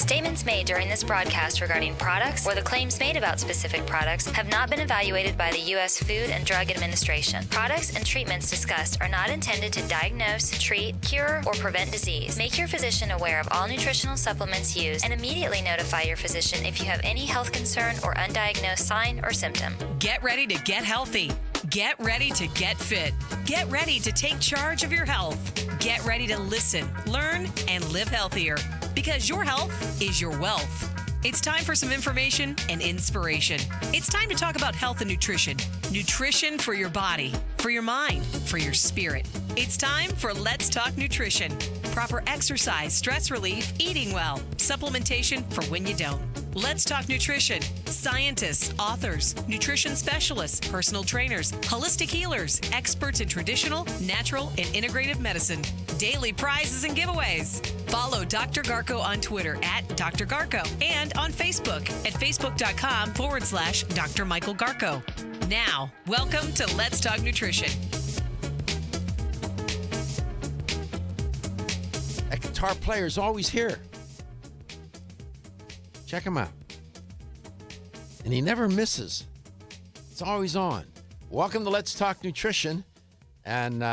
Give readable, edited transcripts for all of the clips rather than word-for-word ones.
Statements made during this broadcast regarding products or the claims made about specific products have not been evaluated by the U.S. Food and Drug Administration. Products and treatments discussed are not intended to diagnose, treat, cure, or prevent disease. Make your physician aware of all nutritional supplements used and immediately notify your physician if you have any health concern or undiagnosed sign or symptom. Get ready to get healthy. Get ready to get fit. Get ready to take charge of your health. Get ready to listen, learn, and live healthier. Because your health is your wealth. It's time for some information and inspiration. It's time to talk about health and nutrition. Nutrition for your body, for your mind, for your spirit. It's time for Let's Talk Nutrition. Proper exercise, stress relief, eating well, supplementation for when you don't. Let's Talk Nutrition. Scientists, authors, nutrition specialists, personal trainers, holistic healers, experts in traditional, natural, and integrative medicine. Daily prizes and giveaways. Follow Dr. Garko on Twitter at Dr. Garko and on Facebook at facebook.com/Dr. Michael Garko. Now, welcome to Let's Talk Nutrition. That guitar player is always here. Check him out. And he never misses. It's always on. Welcome to Let's Talk Nutrition. And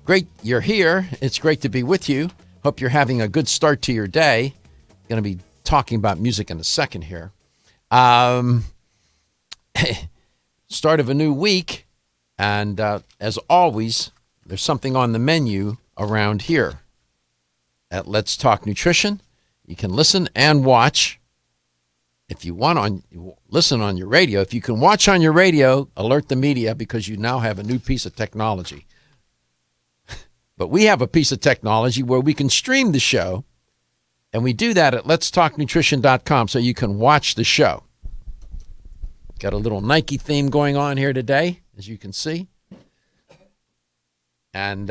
great you're here. It's great to be with you. Hope you're having a good start to your day. Going to be talking about music in a second here. Start of a new week. And as always, there's something on the menu around here at Let's Talk Nutrition. You can listen and watch. If you want listen on your radio. If you can watch on your radio, alert the media because you now have a new piece of technology. But we have a piece of technology where we can stream the show, and we do that at letstalknutrition.com so you can watch the show. Got a little Nike theme going on here today, as you can see. And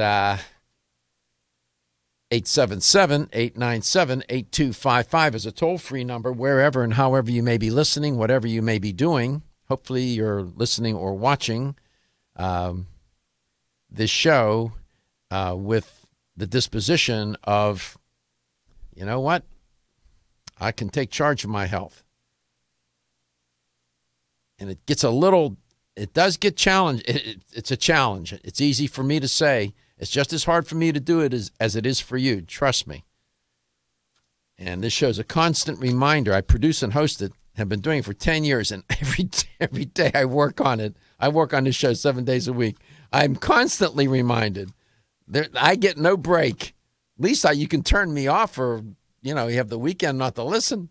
877-897-8255 is a toll-free number wherever and however you may be listening, whatever you may be doing. Hopefully you're listening or watching this show with the disposition of, you know what, I can take charge of my health. And it gets it does get challenged. It's a challenge. It's easy for me to say. It's just as hard for me to do it as it is for you. Trust me. And this show's a constant reminder. I produce and host it, have been doing it for 10 years, and every day I work on it. I work on this show 7 days a week. I'm constantly reminded. I get no break. At least you can turn me off or, you have the weekend not to listen.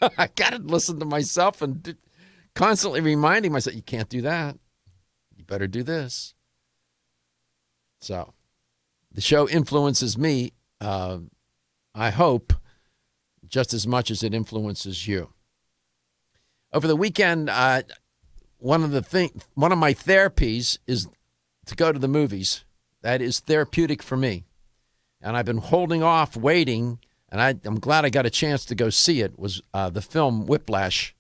I got to listen to myself and constantly reminding myself, you can't do that. You better do this. So the show influences me, I hope, just as much as it influences you. Over the weekend, one of my therapies is to go to the movies. That is therapeutic for me. And I've been holding off, waiting, and I'm glad I got a chance to go see it, was the film Whiplash.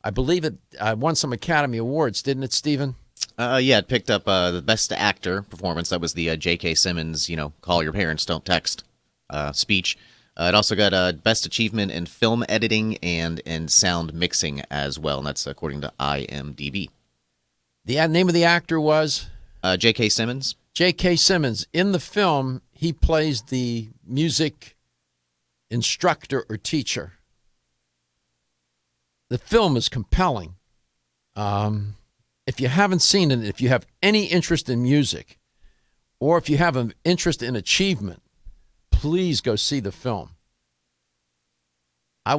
I believe it won some Academy Awards, didn't it, Stephen? Yeah, it picked up the Best Actor performance. That was the J.K. Simmons, call your parents, don't text speech. It also got Best Achievement in Film Editing and in Sound Mixing as well, and that's according to IMDb. The name of the actor was? J.K. Simmons. J.K. Simmons. In the film, he plays the music instructor or teacher. The film is compelling. If you haven't seen it, if you have any interest in music, or if you have an interest in achievement, please go see the film. I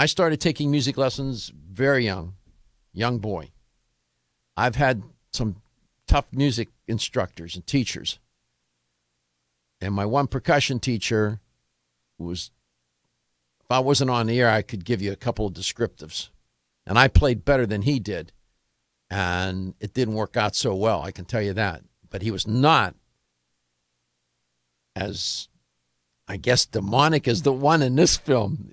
started taking music lessons very young boy. I've had some tough music instructors and teachers. And my one percussion teacher was, if I wasn't on the air, I could give you a couple of descriptives. And I played better than he did. And it didn't work out so well, I can tell you that. But he was not as, I guess, demonic as the one in this film.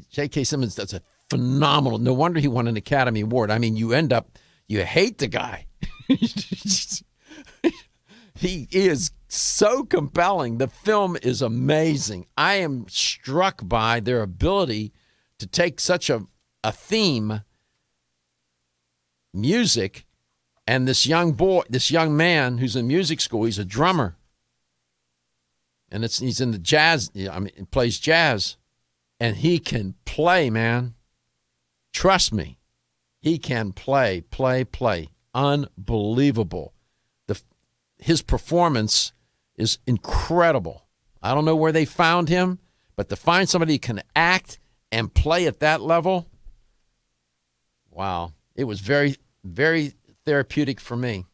J.K. Simmons does a phenomenal, no wonder he won an Academy Award. I mean, you hate the guy. He is so compelling. The film is amazing. I am struck by their ability to take such a theme, music, and this young man who's in music school, he's a drummer. And he's in the jazz, he plays jazz. And he can play, man. Trust me. He can play. Unbelievable. His performance is incredible. I don't know where they found him, but to find somebody who can act and play at that level, wow. It was very, very therapeutic for me.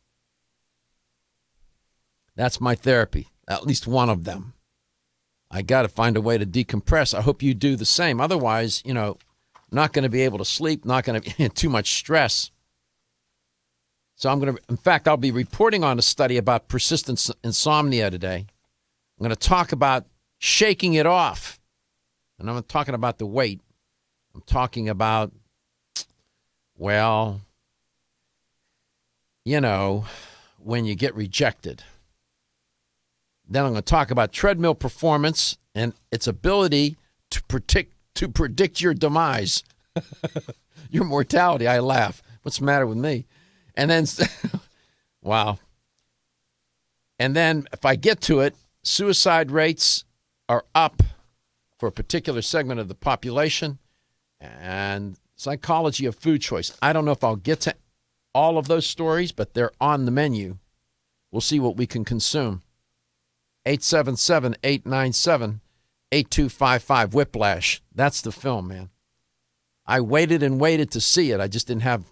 That's my therapy, at least one of them. I got to find a way to decompress. I hope you do the same. Otherwise, not going to be able to sleep, not going to be too much stress. So in fact, I'll be reporting on a study about persistent insomnia today. I'm going to talk about shaking it off. And I'm not talking about the weight. I'm talking about, when you get rejected. Then I'm going to talk about treadmill performance and its ability to predict your demise, your mortality. I laugh. What's the matter with me? And then, wow. And then if I get to it, suicide rates are up for a particular segment of the population, and psychology of food choice. I don't know if I'll get to all of those stories, but they're on the menu. We'll see what we can consume. 877-897-8255, Whiplash. That's the film, man. I waited and waited to see it. I just didn't have,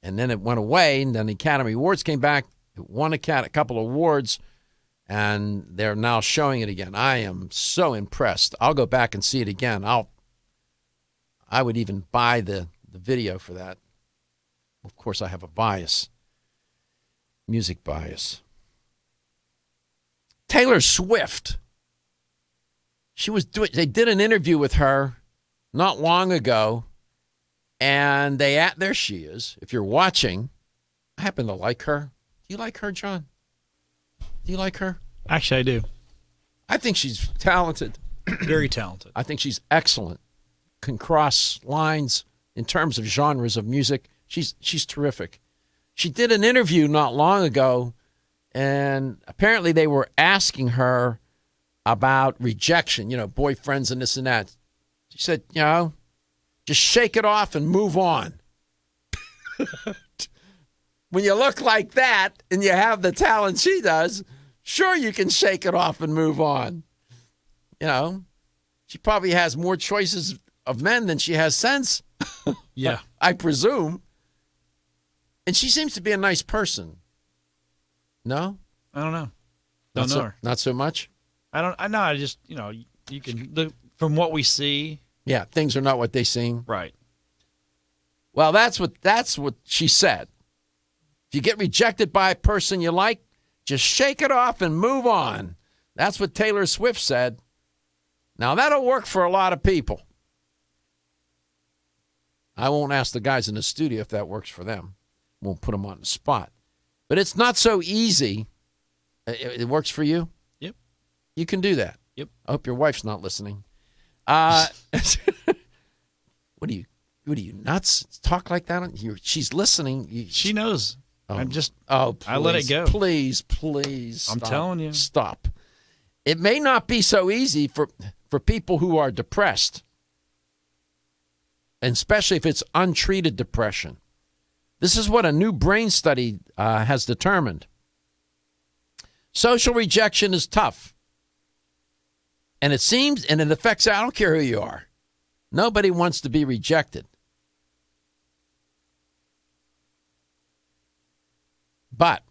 and then it went away, and then the Academy Awards came back. It won a couple of awards, and they're now showing it again. I am so impressed. I'll go back and see it again. I would even buy the video for that. Of course, I have a bias, music bias. Taylor Swift. They did an interview with her not long ago, and there she is. If you're watching, I happen to like her. Do you like her, John? Do you like her? Actually, I do. I think she's talented. Very talented. I think she's excellent. Can cross lines in terms of genres of music. She's terrific. She did an interview not long ago, and apparently they were asking her about rejection, boyfriends and this and that. She said, just shake it off and move on. When you look like that and you have the talent she does, sure you can shake it off and move on. She probably has more choices of men than she has sense. Yeah. I presume. And she seems to be a nice person. No? I don't know. Don't know her. Not so much? I know. I just, you can look from what we see. Yeah, things are not what they seem. Right. Well, that's what she said. If you get rejected by a person you like, just shake it off and move on. That's what Taylor Swift said. Now, that'll work for a lot of people. I won't ask the guys in the studio if that works for them. Won't put them on the spot. But it's not so easy. It works for you? Yep. You can do that. Yep. I hope your wife's not listening. What are you, nuts? Talk like that? She's listening. She knows. I'm just, please, I let it go. Please, I'm telling you. Stop. It may not be so easy for people who are depressed, and especially if it's untreated depression. This is what a new brain study has determined. Social rejection is tough. And it affects, I don't care who you are. Nobody wants to be rejected. But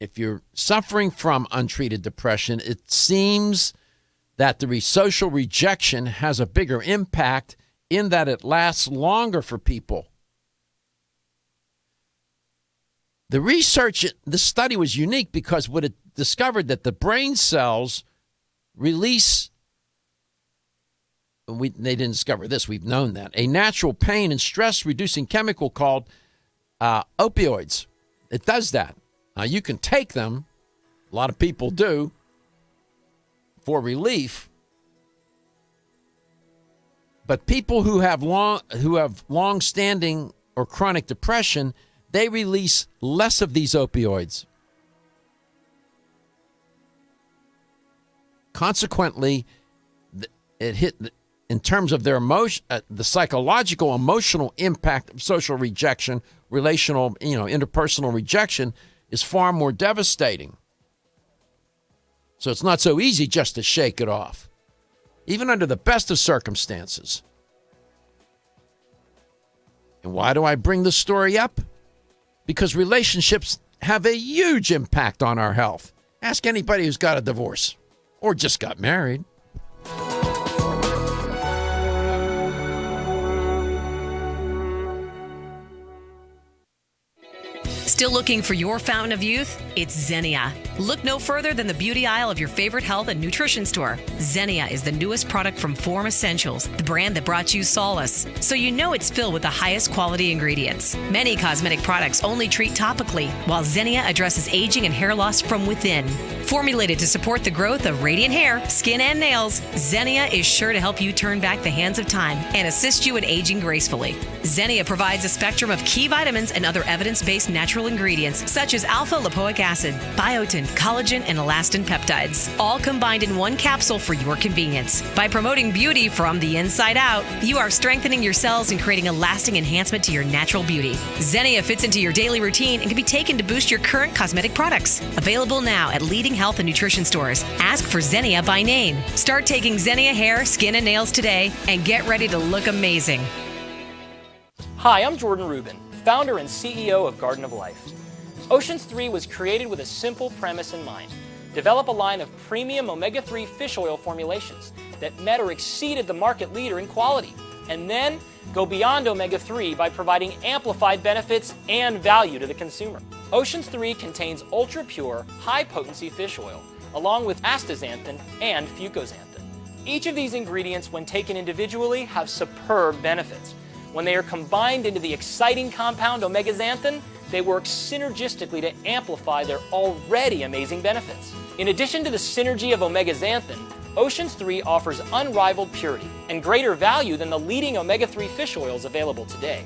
if you're suffering from untreated depression, it seems that the social rejection has a bigger impact in that it lasts longer for people. The research, the study was unique because what it discovered that the brain cells release, they didn't discover this, we've known that, a natural pain and stress reducing chemical called opioids. It does that. Now, you can take them, a lot of people do, for relief. But people who have long-standing or chronic depression, they release less of these opioids. Consequently, it hit in terms of their emotion, the psychological, emotional impact of social rejection, relational, interpersonal rejection is far more devastating. So it's not so easy just to shake it off, even under the best of circumstances. And why do I bring this story up? Because relationships have a huge impact on our health. Ask anybody who's got a divorce or just got married. Still looking for your fountain of youth? It's Xenia. Look no further than the beauty aisle of your favorite health and nutrition store. Xenia is the newest product from Form Essentials, the brand that brought you solace. So you know it's filled with the highest quality ingredients. Many cosmetic products only treat topically, while Xenia addresses aging and hair loss from within. Formulated to support the growth of radiant hair, skin, and nails, Xenia is sure to help you turn back the hands of time and assist you in aging gracefully. Xenia provides a spectrum of key vitamins and other evidence-based natural ingredients such as alpha-lipoic acid, biotin, collagen, and elastin peptides, all combined in one capsule for your convenience. By promoting beauty from the inside out, you are strengthening your cells and creating a lasting enhancement to your natural beauty. Xenia fits into your daily routine and can be taken to boost your current cosmetic products. Available now at leading health and nutrition stores. Ask for Xenia by name. Start taking Xenia hair, skin, and nails today and get ready to look amazing. Hi, I'm Jordan Rubin, founder and CEO of Garden of Life. Oceans 3 was created with a simple premise in mind. Develop a line of premium omega-3 fish oil formulations that met or exceeded the market leader in quality, and then go beyond omega-3 by providing amplified benefits and value to the consumer. Oceans 3 contains ultra-pure, high-potency fish oil, along with astaxanthin and fucoxanthin. Each of these ingredients, when taken individually, have superb benefits. When they are combined into the exciting compound omega-xanthin, they work synergistically to amplify their already amazing benefits. In addition to the synergy of omega-xanthin, Oceans 3 offers unrivaled purity and greater value than the leading omega-3 fish oils available today,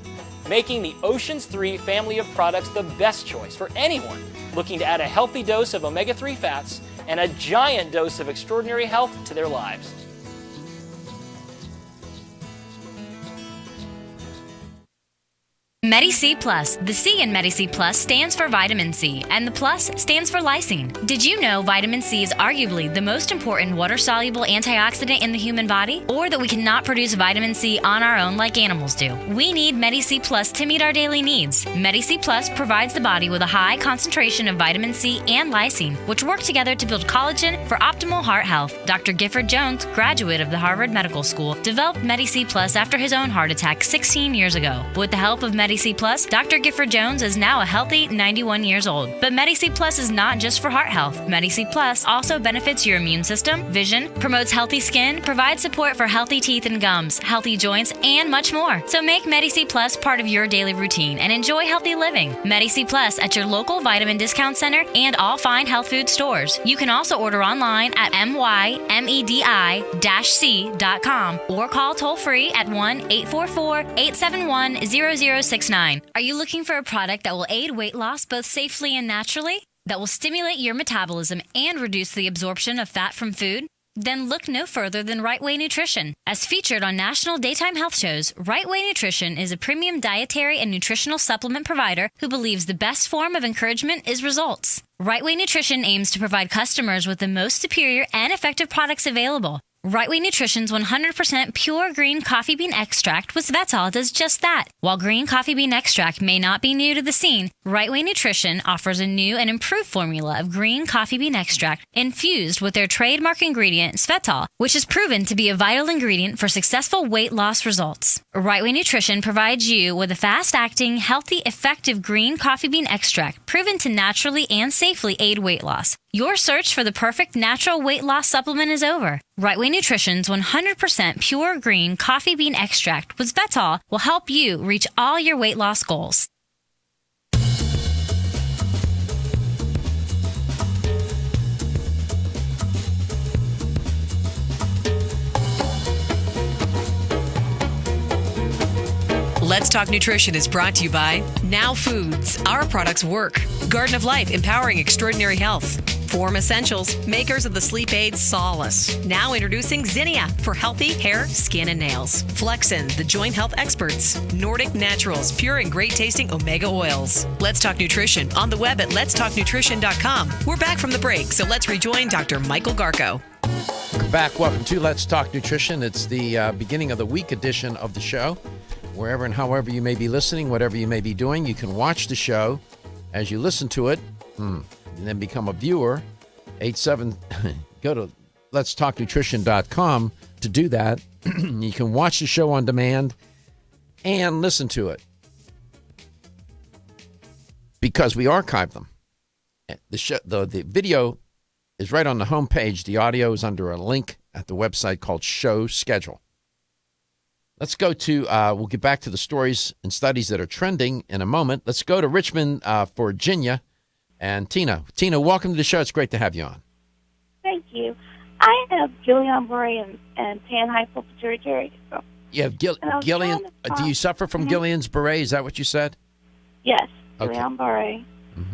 making the Oceans 3 family of products the best choice for anyone looking to add a healthy dose of omega-3 fats and a giant dose of extraordinary health to their lives. Medi-C Plus. The C in Medi-C Plus stands for vitamin C, and the plus stands for lysine. Did you know vitamin C is arguably the most important water-soluble antioxidant in the human body? Or that we cannot produce vitamin C on our own like animals do? We need Medi-C Plus to meet our daily needs. Medi-C Plus provides the body with a high concentration of vitamin C and lysine, which work together to build collagen for optimal heart health. Dr. Gifford Jones, graduate of the Harvard Medical School, developed Medi-C Plus after his own heart attack 16 years ago. With the help of Medi-C Plus, Dr. Gifford Jones is now a healthy 91 years old. But Medi-C Plus is not just for heart health. Medi-C Plus also benefits your immune system, vision, promotes healthy skin, provides support for healthy teeth and gums, healthy joints, and much more. So make Medi-C Plus part of your daily routine and enjoy healthy living. Medi-C Plus at your local vitamin discount center and all fine health food stores. You can also order online at mymedi-c.com or call toll-free at 1-844-871-0069. Are you looking for a product that will aid weight loss both safely and naturally? That will stimulate your metabolism and reduce the absorption of fat from food? Then look no further than Right Way Nutrition. As featured on national daytime health shows, Right Way Nutrition is a premium dietary and nutritional supplement provider who believes the best form of encouragement is results. Right Way Nutrition aims to provide customers with the most superior and effective products available. Right Way Nutrition's 100% pure green coffee bean extract with Svetol does just that. While green coffee bean extract may not be new to the scene, Right Way Nutrition offers a new and improved formula of green coffee bean extract infused with their trademark ingredient Svetol, which is proven to be a vital ingredient for successful weight loss results. Right Way Nutrition provides you with a fast-acting, healthy, effective green coffee bean extract proven to naturally and safely aid weight loss. Your search for the perfect natural weight loss supplement is over. Right Way Nutrition's 100% pure green coffee bean extract with Svetol will help you reach all your weight loss goals. Let's Talk Nutrition is brought to you by Now Foods. Our products work. Garden of Life, empowering extraordinary health. Form Essentials, makers of the sleep aid Solace. Now introducing Zinnia for healthy hair, skin, and nails. Flexin, the joint health experts. Nordic Naturals, pure and great tasting omega oils. Let's Talk Nutrition on the web at letstalknutrition.com. We're back from the break, so let's rejoin Dr. Michael Garko. Back. Welcome to Let's Talk Nutrition. It's the beginning of the week edition of the show. Wherever and however you may be listening, whatever you may be doing, you can watch the show as you listen to it. And then become a viewer. Go to letstalknutrition.com to do that. You can watch the show on demand and listen to it because we archive them. The video is right on the homepage. The audio is under a link at the website called Show Schedule. Let's go to, we'll get back to the stories and studies that are trending in a moment. Let's go to Richmond, Virginia. And Tina. Tina, welcome to the show. It's great to have you on. Thank you. I have Guillain-Barré and pan-hypopituitary. So, you have Guillain. Do you suffer from Guillain-Barré? Is that what you said? Yes, Okay. Guillain-Barré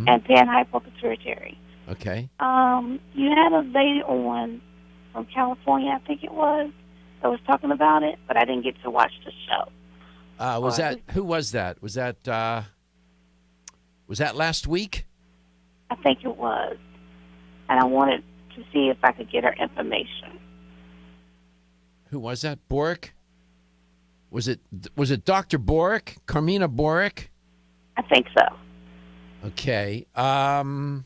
and pan-hypopituitary. Okay. You had a lady on from California, I think it was, that was talking about it, but I didn't get to watch the show. Who was that? Was that last week? I think it was. And I wanted to see if I could get her information. Who was that? Boric? Was it Dr. Boric? Carmina Boric? I think so. Okay. Let's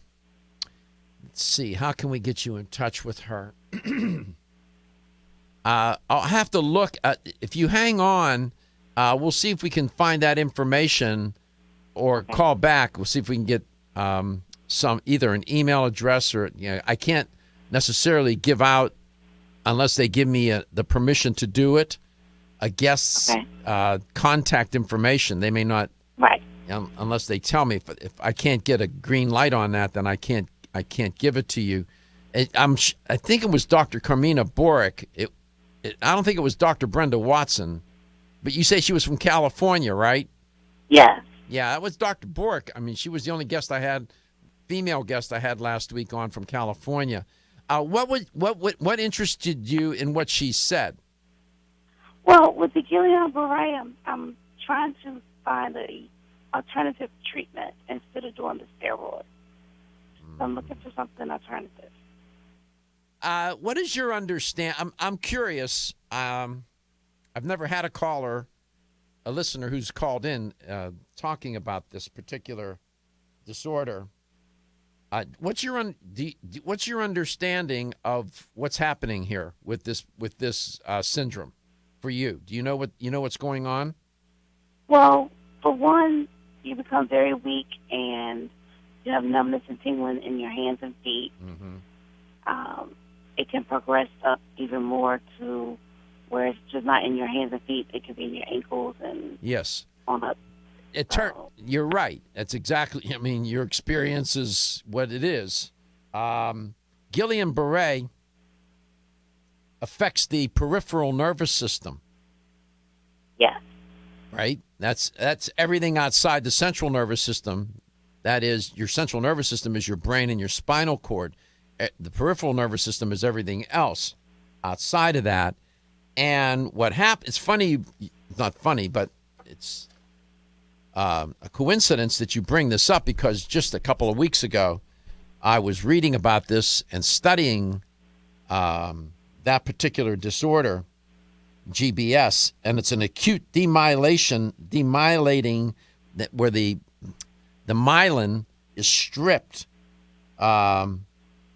see. How can we get you in touch with her? I'll have to look. If you hang on, we'll see if we can find that information or call back. We'll see if we can get either an email address or, I can't necessarily give out unless they give me the permission to do it, a guest's contact information. They may not, right? Unless they tell me. If I can't get a green light on that, then I can't give it to you. I think it was Dr. Carmina Boric. I don't think it was Dr. Brenda Watson, but you say she was from California, right? Yes. Yeah, that was Dr. Boric. I mean, she was the only female guest I had last week on from California. What interested you in what she said? Well, with the Guillain-Barré, I'm trying to find a alternative treatment instead of doing the steroids. So I'm looking for something alternative. What is your understand? I'm curious. I've never had a listener who's called in talking about this particular disorder. What's your understanding of what's happening here with this syndrome for you? Do you know what's going on? Well, for one, you become very weak and you have numbness and tingling in your hands and feet. It can progress up even more to where it's just not in your hands and feet. It can be in your ankles and on up. You're right. That's exactly. I mean, your experience is what it is. Guillain-Barré affects the peripheral nervous system. Yes. Right. That's everything outside the central nervous system. That is, your central nervous system is your brain and your spinal cord. The peripheral nervous system is everything else outside of that. And what happened, it's funny, it's not funny, but it's a coincidence that you bring this up because just a couple of weeks ago, I was reading about this and studying that particular disorder, GBS, and it's an acute demyelating where the myelin is stripped,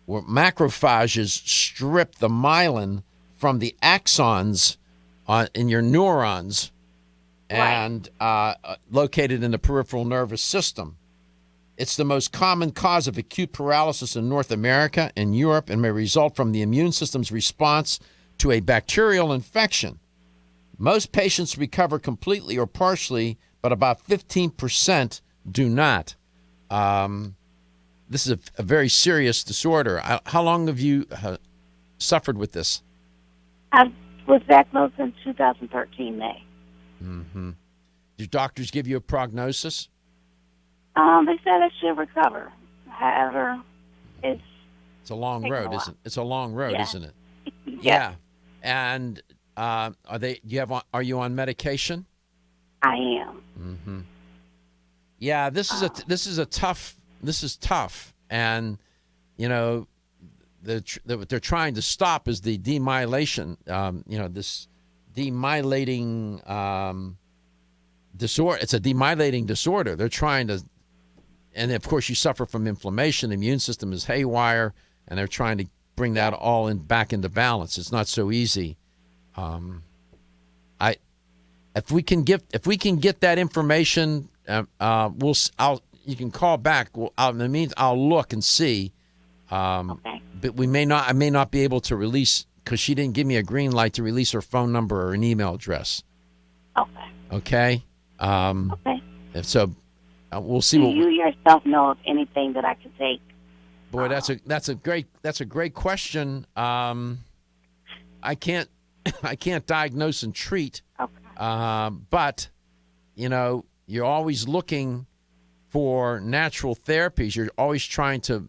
where macrophages strip the myelin from the axons in your neurons and located in the peripheral nervous system. It's the most common cause of acute paralysis in North America and Europe and may result from the immune system's response to a bacterial infection. Most patients recover completely or partially, but about 15% do not. This is a very serious disorder. How long have you suffered with this? I was diagnosed in 2013 May. Mm-hmm. Do doctors give you a prognosis? They said I should recover. However, it's It's a long taking a road, while. isn't it? It's a long road, Yeah. isn't it? Yes, Yeah. And are you on medication? I am. Yeah, this is tough. And what they're trying to stop is the demyelation, this demyelating disorder. It's a demyelating disorder. They're trying to, and of course you suffer from inflammation. The immune system is haywire, and they're trying to bring that all back into balance. It's not so easy. If we can get that information, you can call back. I'll look and see. Okay. But I may not be able to release, because she didn't give me a green light to release her phone number or an email address. Okay. Okay. Okay. So we'll see. Do you yourself know of anything that I could take? Boy, that's a great question. I can't diagnose and treat. Okay. But you're always looking for natural therapies. You're always trying to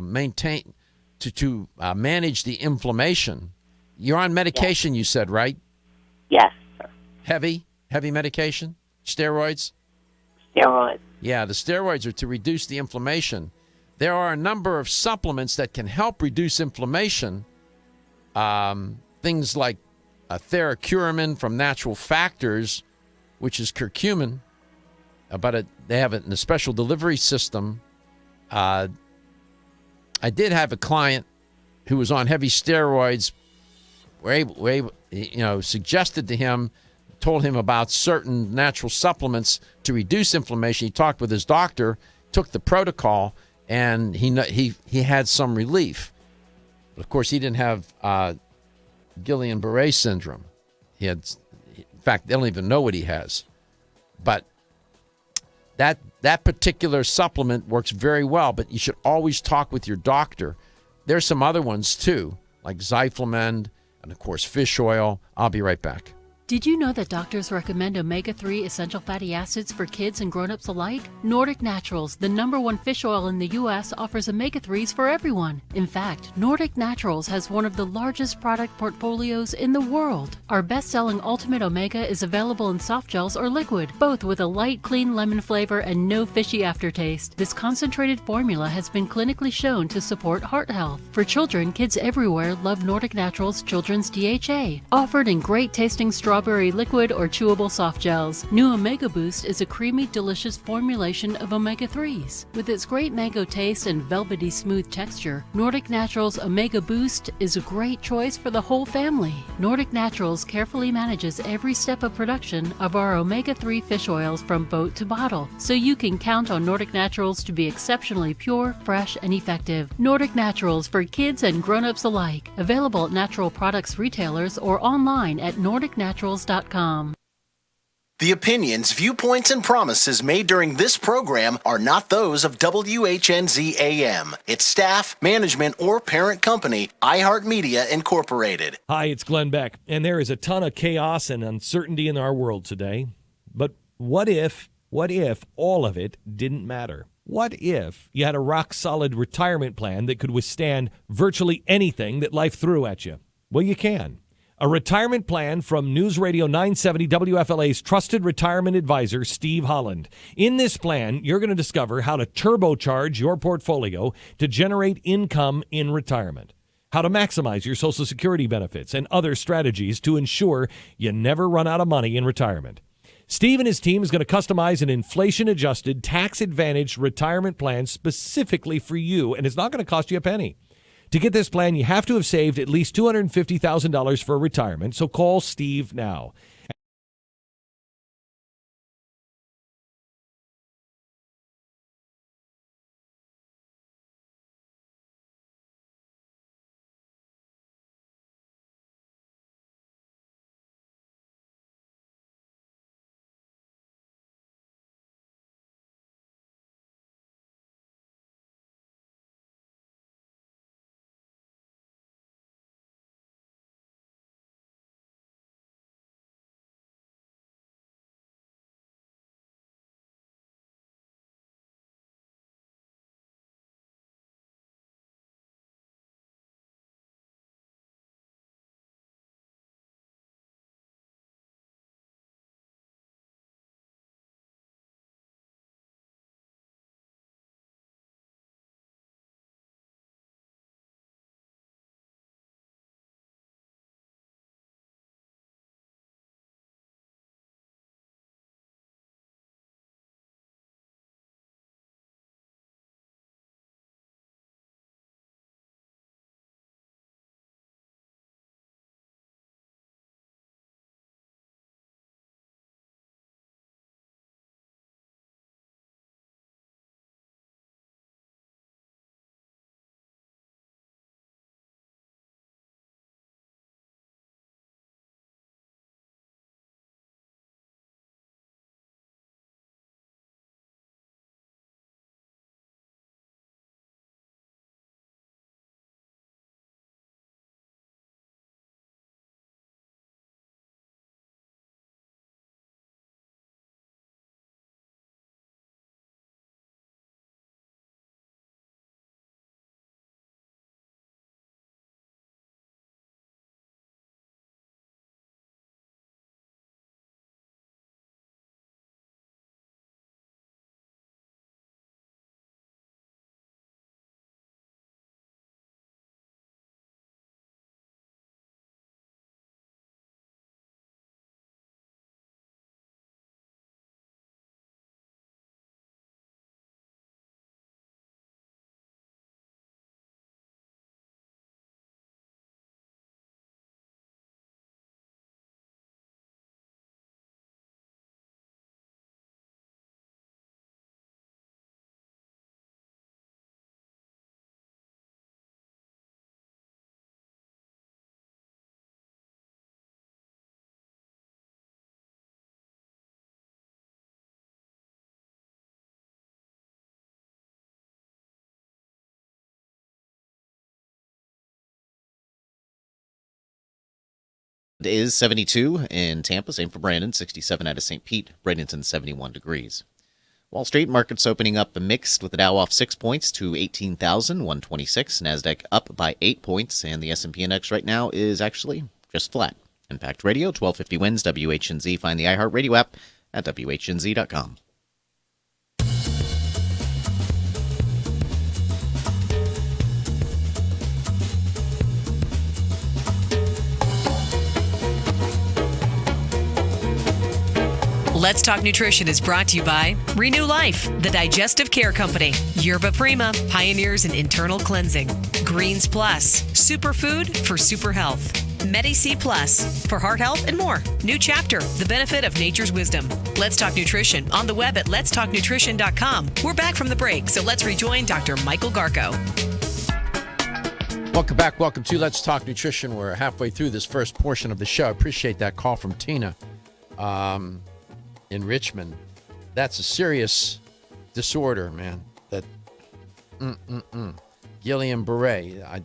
maintain to manage the inflammation. You're on medication, You said, right? Yes, sir. Heavy medication, steroids. Steroids. Yeah, the steroids are to reduce the inflammation. There are a number of supplements that can help reduce inflammation. Things like theracuramin from Natural Factors, which is curcumin, but they have it in a special delivery system. I did have a client who was on heavy steroids. Suggested to him, told him about certain natural supplements to reduce inflammation. He talked with his doctor, took the protocol, and he had some relief. But of course, he didn't have Guillain-Barré syndrome. In fact, they don't even know what he has. But that particular supplement works very well, but you should always talk with your doctor. There's some other ones too, like Zyflamend and of course fish oil. I'll be right back. Did you know that doctors recommend omega-3 essential fatty acids for kids and grown-ups alike? Nordic Naturals, the #1 fish oil in the U.S., offers omega-3s for everyone. In fact, Nordic Naturals has one of the largest product portfolios in the world. Our best-selling Ultimate Omega is available in soft gels or liquid, both with a light, clean lemon flavor and no fishy aftertaste. This concentrated formula has been clinically shown to support heart health. For children, kids everywhere love Nordic Naturals Children's DHA, offered in great-tasting strawberry liquid or chewable soft gels. New Omega Boost is a creamy, delicious formulation of omega-3s. With its great mango taste and velvety smooth texture, Nordic Naturals Omega Boost is a great choice for the whole family. Nordic Naturals carefully manages every step of production of our omega-3 fish oils from boat to bottle, so you can count on Nordic Naturals to be exceptionally pure, fresh, and effective. Nordic Naturals for kids and grown-ups alike. Available at natural products retailers or online at nordicnaturals.com. The opinions, viewpoints, and promises made during this program are not those of WHNZ AM, its staff, management, or parent company, iHeartMedia Incorporated. Hi, it's Glenn Beck, and there is a ton of chaos and uncertainty in our world today. But what if all of it didn't matter? What if you had a rock-solid retirement plan that could withstand virtually anything that life threw at you? Well, you can. A retirement plan from News Radio 970 WFLA's trusted retirement advisor, Steve Holland. In this plan, you're going to discover how to turbocharge your portfolio to generate income in retirement, how to maximize your Social Security benefits, and other strategies to ensure you never run out of money in retirement. Steve and his team is going to customize an inflation-adjusted, tax-advantaged retirement plan specifically for you, and it's not going to cost you a penny. To get this plan, you have to have saved at least $250,000 for retirement, so call Steve now. It is 72 in Tampa, same for Brandon, 67 out of St. Pete, Bradenton 71 degrees. Wall Street markets opening up mixed with the Dow off 6 points to 18,126, NASDAQ up by 8 points, and the S&P index right now is actually just flat. Impact Radio, 1250 wins, WHNZ. Find the iHeartRadio app at WHNZ.com. Let's Talk Nutrition is brought to you by Renew Life, the Digestive Care Company, Yerba Prima, pioneers in internal cleansing, Greens Plus, superfood for super health, Medi-C Plus, for heart health and more. New Chapter, the benefit of nature's wisdom. Let's Talk Nutrition on the web at letstalknutrition.com. We're back from the break, so let's rejoin Dr. Michael Garko. Welcome back. Welcome to Let's Talk Nutrition. We're halfway through this first portion of the show. I appreciate that call from Tina. In Richmond. That's a serious disorder, man. That Guillain-Barré. I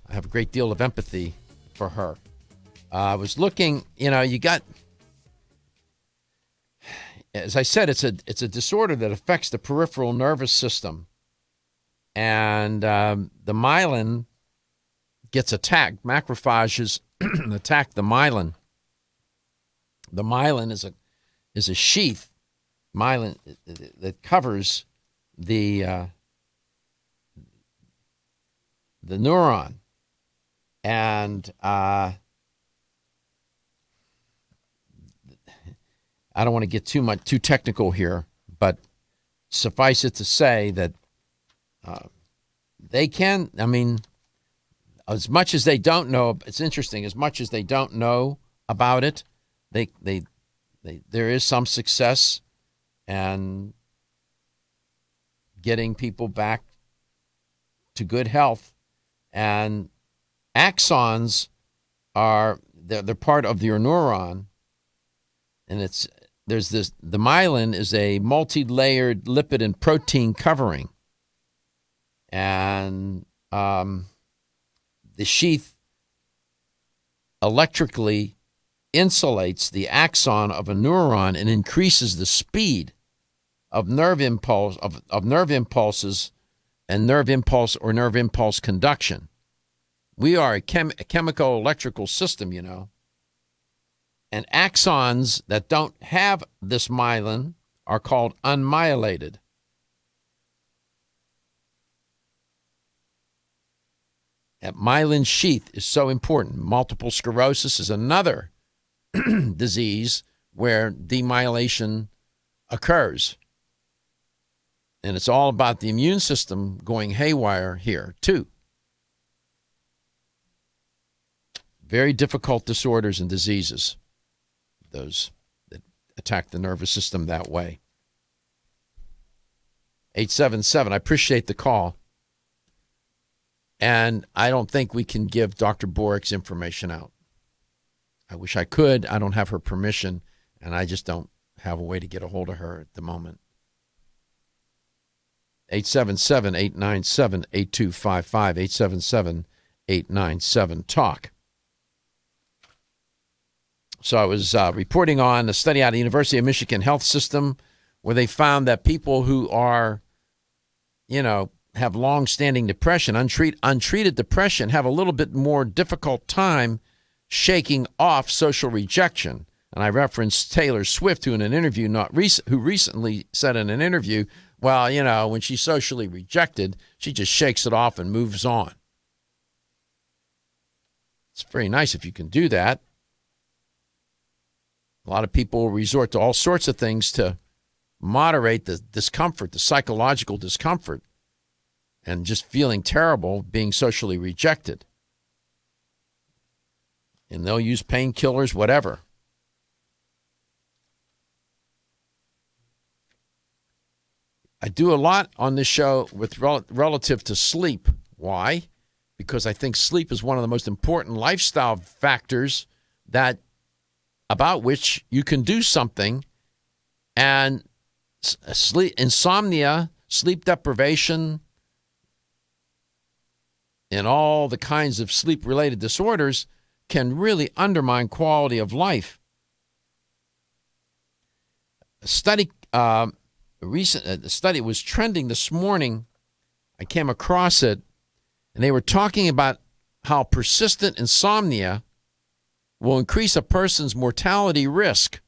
have a great deal of empathy for her. I was looking, you got, as I said, it's a disorder that affects the peripheral nervous system. And the myelin gets attacked. Macrophages attack the myelin. The myelin is a sheath, myelin, that covers the neuron, and I don't want to get too technical here, but suffice it to say that they can. I mean, as much as they don't know, it's interesting. As much as they don't know about it, there is some success and getting people back to good health. And axons they're part of your neuron, and the myelin is a multi-layered lipid and protein covering, and the sheath electrically insulates the axon of a neuron and increases the speed of nerve impulses and nerve impulse conduction. We are a chemical electrical system, and axons that don't have this myelin are called unmyelated. That myelin sheath is so important. Multiple sclerosis is another disease where demyelation occurs. And it's all about the immune system going haywire here, too. Very difficult disorders and diseases, those that attack the nervous system that way. 877, I appreciate the call. And I don't think we can give Dr. Borick's information out. I wish I could. I don't have her permission, and I just don't have a way to get a hold of her at the moment. 877-897-8255, 877-897-TALK. So I was reporting on a study out of the University of Michigan Health System where they found that people who are, have long-standing depression, untreated depression, have a little bit more difficult time shaking off social rejection. And I referenced Taylor Swift, who in an interview who recently said in an interview, well, when she's socially rejected, she just shakes it off and moves on. It's very nice if you can do that. A lot of people resort to all sorts of things to moderate the discomfort, the psychological discomfort, and just feeling terrible being socially rejected. And they'll use painkillers, whatever. I do a lot on this show with relative to sleep. Why? Because I think sleep is one of the most important lifestyle factors about which you can do something. And insomnia, sleep deprivation, and all the kinds of sleep-related disorders can really undermine quality of life. A study, the study was trending this morning. I came across it, and they were talking about how persistent insomnia will increase a person's mortality risk.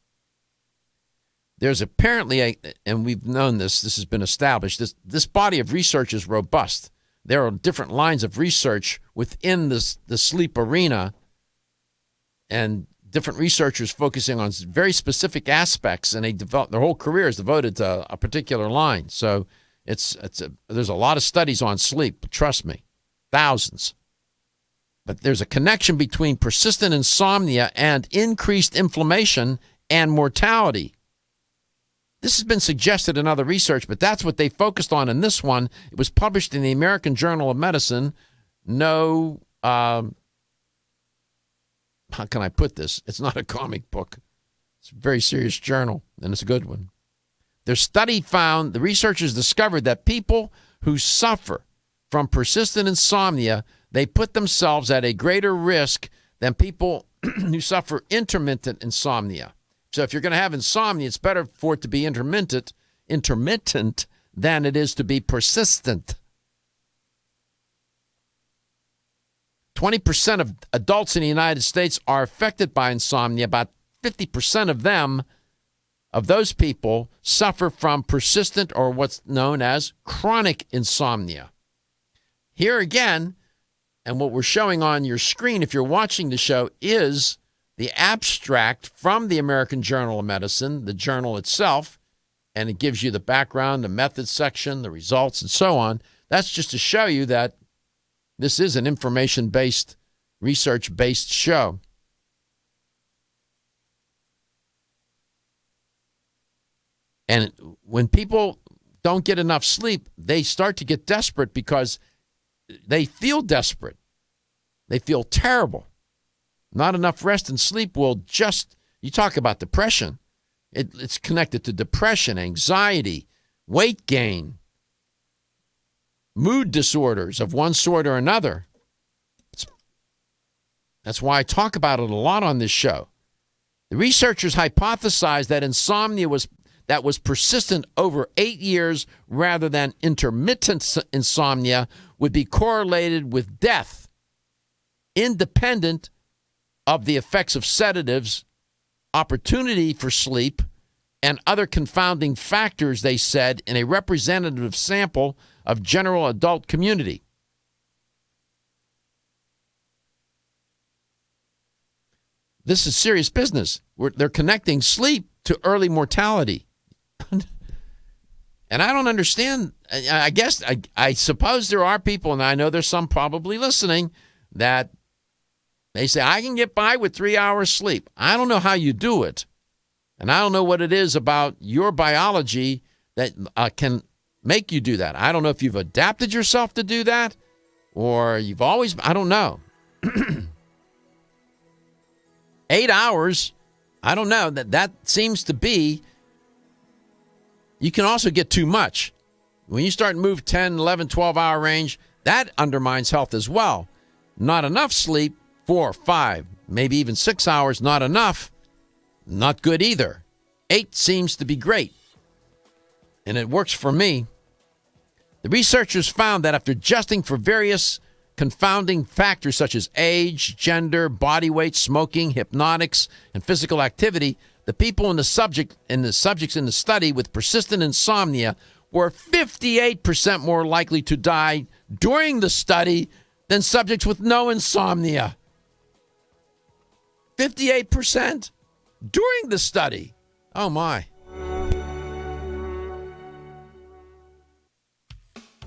There's apparently and we've known this has been established, this body of research is robust. There are different lines of research within the sleep arena, and different researchers focusing on very specific aspects, and their whole career is devoted to a particular line. So there's a lot of studies on sleep, trust me, thousands. But there's a connection between persistent insomnia and increased inflammation and mortality. This has been suggested in other research, but that's what they focused on in this one. It was published in the American Journal of Medicine. How can I put this? It's not a comic book. It's a very serious journal, and it's a good one. Their study found, the researchers discovered that people who suffer from persistent insomnia, they put themselves at a greater risk than people who suffer intermittent insomnia. So if you're going to have insomnia, it's better for it to be intermittent than it is to be persistent. 20% of adults in the United States are affected by insomnia. About 50% of them, of those people, suffer from persistent or what's known as chronic insomnia. Here again, and what we're showing on your screen if you're watching the show, is the abstract from the American Journal of Medicine, the journal itself, and it gives you the background, the methods section, the results, and so on. That's just to show you that this is an information-based, research-based show. And when people don't get enough sleep, they start to get desperate because they feel desperate. They feel terrible. Not enough rest and sleep will you talk about depression. It's connected to depression, anxiety, weight gain, mood disorders of one sort or another. That's why I talk about it a lot on this show. The researchers hypothesized that insomnia was persistent over 8 years rather than intermittent insomnia would be correlated with death, independent of the effects of sedatives, opportunity for sleep, and other confounding factors, they said, in a representative sample of general adult community. This is serious business. They're connecting sleep to early mortality. And I don't understand. I suppose there are people, and I know there's some probably listening, that they say, I can get by with 3 hours sleep. I don't know how you do it. And I don't know what it is about your biology that can make you do that. I don't know if you've adapted yourself to do that or you've always, I don't know. 8 hours, I don't know. That seems to be, you can also get too much. When you start to move 10, 11, 12-hour range, that undermines health as well. Not enough sleep, 4, 5, maybe even 6 hours, not enough. Not good either. 8 seems to be great. And it works for me. The researchers found that after adjusting for various confounding factors such as age, gender, body weight, smoking, hypnotics, and physical activity, the people in the subjects in the study with persistent insomnia were 58% more likely to die during the study than subjects with no insomnia. 58% during the study. Oh, my.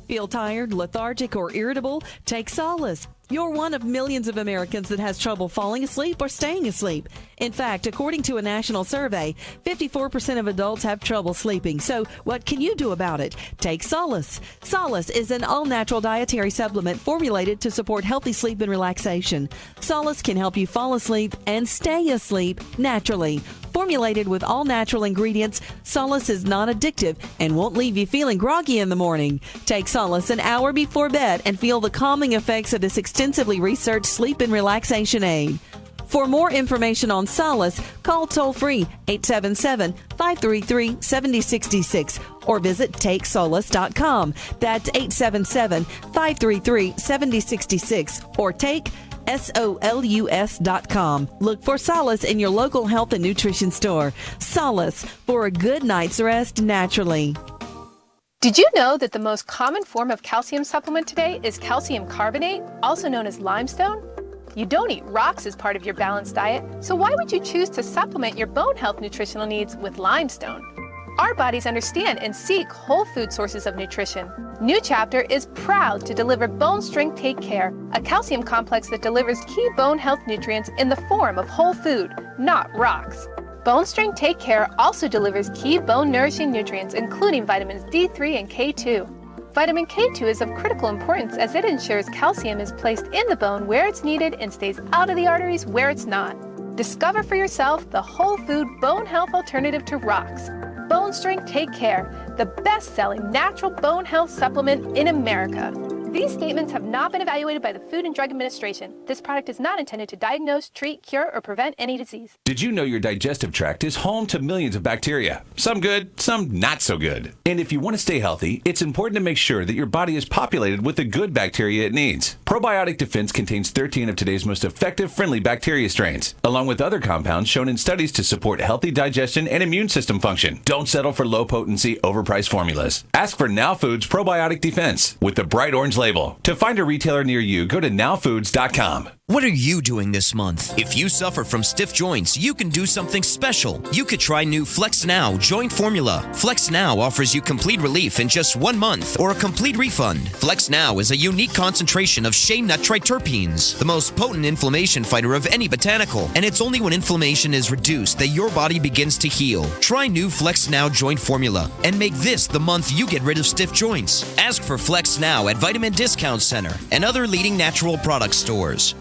Feel tired, lethargic, or irritable? Take solace. You're one of millions of Americans that has trouble falling asleep or staying asleep. In fact, according to a national survey, 54% of adults have trouble sleeping. So what can you do about it? Take Solace. Solace is an all-natural dietary supplement formulated to support healthy sleep and relaxation. Solace can help you fall asleep and stay asleep naturally. Formulated with all-natural ingredients, Solace is non-addictive and won't leave you feeling groggy in the morning. Take Solace an hour before bed and feel the calming effects of this extensively researched sleep and relaxation aid. For more information on Solace, call toll-free 877-533-7066 or visit takesolace.com. That's 877-533-7066 or take SOLUS.com. Look for Solace in your local health and nutrition store. Solace, for a good night's rest naturally. Did you know that the most common form of calcium supplement today is calcium carbonate, also known as limestone? You don't eat rocks as part of your balanced diet, so why would you choose to supplement your bone health nutritional needs with limestone? Our bodies understand and seek whole food sources of nutrition. New Chapter is proud to deliver Bone Strength Take Care, a calcium complex that delivers key bone health nutrients in the form of whole food, not rocks. Bone Strength Take Care also delivers key bone nourishing nutrients, including vitamins D3 and K2. Vitamin K2 is of critical importance as it ensures calcium is placed in the bone where it's needed and stays out of the arteries where it's not. Discover for yourself the whole food bone health alternative to rocks. Bone Strength Take Care, the best-selling natural bone health supplement in America. These statements have not been evaluated by the Food and Drug Administration. This product is not intended to diagnose, treat, cure, or prevent any disease. Did you know your digestive tract is home to millions of bacteria? Some good, some not so good. And if you want to stay healthy, it's important to make sure that your body is populated with the good bacteria it needs. Probiotic Defense contains 13 of today's most effective friendly bacteria strains, along with other compounds shown in studies to support healthy digestion and immune system function. Don't settle for low-potency, overpriced formulas. Ask for Now Foods Probiotic Defense with the bright orange label. To find a retailer near you, go to nowfoods.com. What are you doing this month? If you suffer from stiff joints, you can do something special. You could try new Flex Now Joint Formula. Flex Now offers you complete relief in just 1 month or a complete refund. Flex Now is a unique concentration of shea nut triterpenes, the most potent inflammation fighter of any botanical, and it's only when inflammation is reduced that your body begins to heal. Try new Flex Now Joint Formula and make this the month you get rid of stiff joints. Ask for Flex Now at Vitamin Discount Center and other leading natural product stores.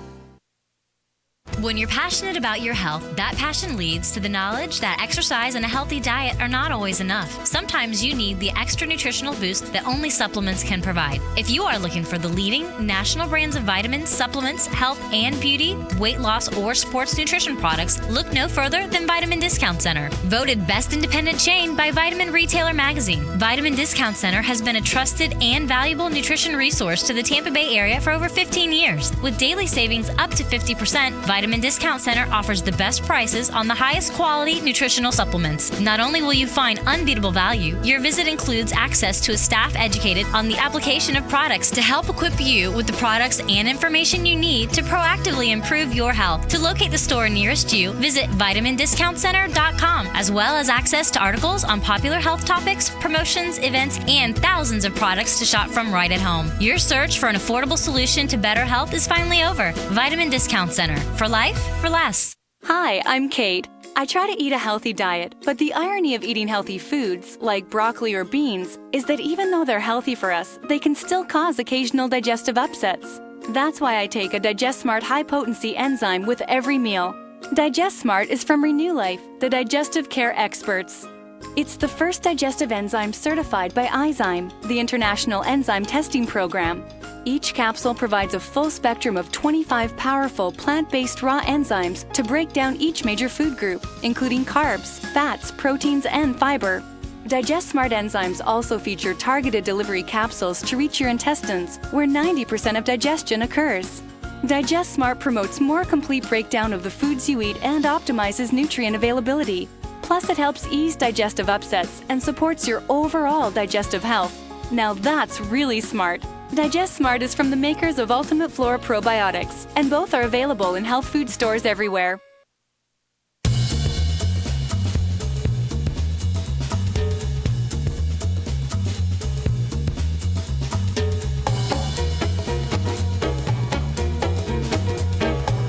When you're passionate about your health, that passion leads to the knowledge that exercise and a healthy diet are not always enough. Sometimes you need the extra nutritional boost that only supplements can provide. If you are looking for the leading national brands of vitamins, supplements, health and beauty, weight loss, or sports nutrition products, look no further than Vitamin Discount Center. Voted best independent chain by Vitamin Retailer Magazine, Vitamin Discount Center has been a trusted and valuable nutrition resource to the Tampa Bay area for over 15 years. With daily savings up to 50%, Vitamin Discount Center offers the best prices on the highest quality nutritional supplements. Not only will you find unbeatable value, your visit includes access to a staff educated on the application of products to help equip you with the products and information you need to proactively improve your health. To locate the store nearest you, visit vitamindiscountcenter.com, as well as access to articles on popular health topics, promotions, events, and thousands of products to shop from right at home. Your search for an affordable solution to better health is finally over. Vitamin Discount Center. For life, for less. Hi, I'm Kate. I try to eat a healthy diet, but the irony of eating healthy foods, like broccoli or beans, is that even though they're healthy for us, they can still cause occasional digestive upsets. That's why I take a Digest Smart high-potency enzyme with every meal. Digest Smart is from Renew Life, the digestive care experts. It's the first digestive enzyme certified by Izyme, the International Enzyme Testing Program. Each capsule provides a full spectrum of 25 powerful plant-based raw enzymes to break down each major food group, including carbs, fats, proteins, and fiber. Digest Smart enzymes also feature targeted delivery capsules to reach your intestines, where 90% of digestion occurs. Digest Smart promotes more complete breakdown of the foods you eat and optimizes nutrient availability. Plus, it helps ease digestive upsets and supports your overall digestive health. Now that's really smart. Digest Smart is from the makers of Ultimate Flora Probiotics, and both are available in health food stores everywhere.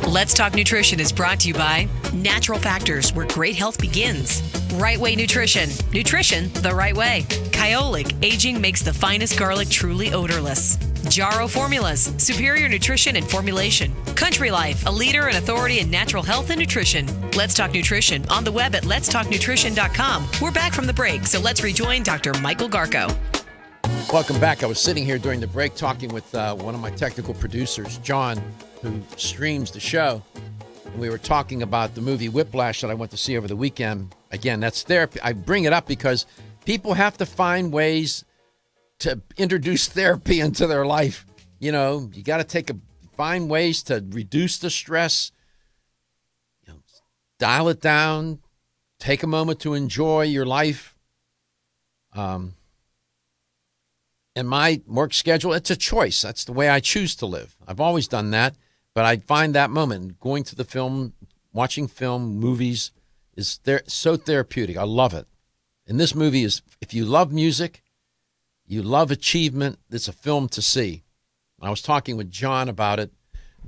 Let's Talk Nutrition is brought to you by Natural Factors, where great health begins. Right Way Nutrition. Nutrition the right way. Kyolic, aging makes the finest garlic truly odorless. Jarrow Formulas, superior nutrition and formulation. Country Life, a leader and authority in natural health and nutrition. Let's Talk Nutrition on the web at letstalknutrition.com. We're back from the break, so let's rejoin Dr. Michael Garko. Welcome back. I was sitting here during the break talking with one of my technical producers, John, who streams the show. we were talking about the movie Whiplash that I went to see over the weekend. Again, that's therapy. I bring it up because people have to find ways to introduce therapy into their life. You know, you got to find ways to reduce the stress, dial it down, take a moment to enjoy your life. In my work schedule, it's a choice. That's the way I choose to live. I've always done that, but I find that moment, going to the film, watching film, movies, is so therapeutic. I love it. And this movie is, if you love music, you love achievement, it's a film to see. I was talking with John about it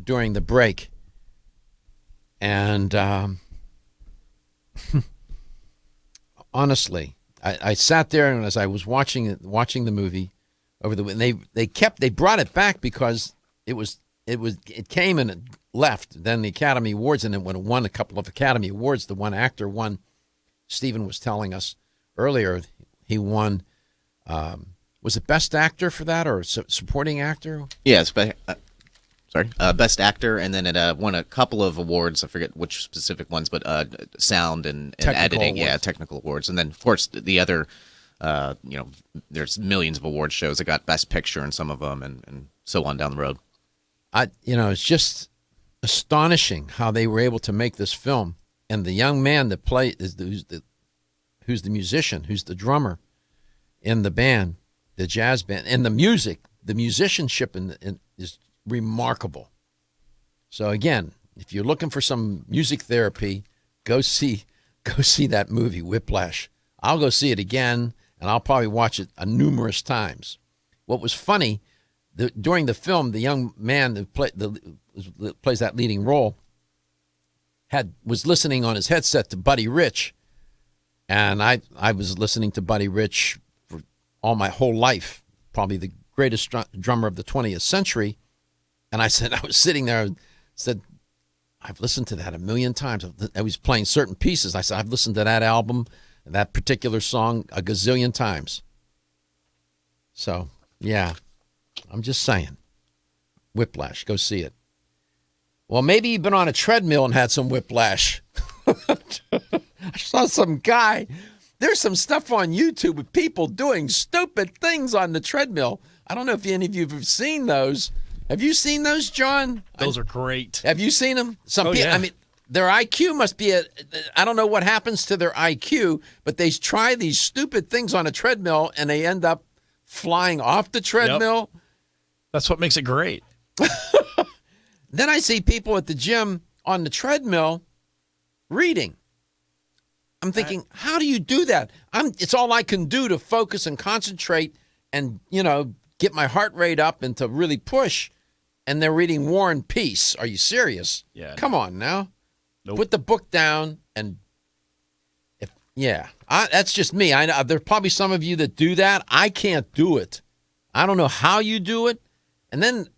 during the break. And honestly, I sat there, and as I was watching the movie over they brought it back because it came and it left. Then the Academy Awards, and it won a couple of Academy Awards. The one actor won. Stephen was telling us earlier he won. Was it Best Actor for that or Supporting Actor? Yes, Best Actor, and then it won a couple of awards. I forget which specific ones, but sound and editing, awards. Yeah, technical awards. And then, of course, the other, there's millions of award shows that got Best Picture in some of them, and so on down the road. It's just astonishing how they were able to make this film. And the young man that who's the musician, who's the drummer in the band, the jazz band, and the music, the musicianship is remarkable. So again, if you're looking for some music therapy, go see that movie Whiplash. I'll go see it again, and I'll probably watch it numerous times. What was funny, during the film, the young man that plays that leading role was listening on his headset to Buddy Rich, and I was listening to Buddy Rich for all my whole life, probably the greatest drummer of the 20th century. And I was sitting there and said, I've listened to that a million times. I was playing certain pieces. I said, I've listened to that album, that particular song a gazillion times. So, yeah, I'm just saying. Whiplash, go see it. Well, maybe you've been on a treadmill and had some whiplash. I saw some guy. There's some stuff on YouTube with people doing stupid things on the treadmill. I don't know if any of you have seen those. Have you seen those, John? Those are great. Have you seen them? Some people, yeah. I mean, their IQ must be I don't know what happens to their IQ, but they try these stupid things on a treadmill and they end up flying off the treadmill. Yep. That's what makes it great. Then I see people at the gym on the treadmill reading. I'm thinking, how do you do that? It's all I can do to focus and concentrate and, get my heart rate up and to really push. And they're reading War and Peace. Are you serious? Yeah. Come on now. Nope. Put the book down and that's just me. I know there's probably some of you that do that. I can't do it. I don't know how you do it. And then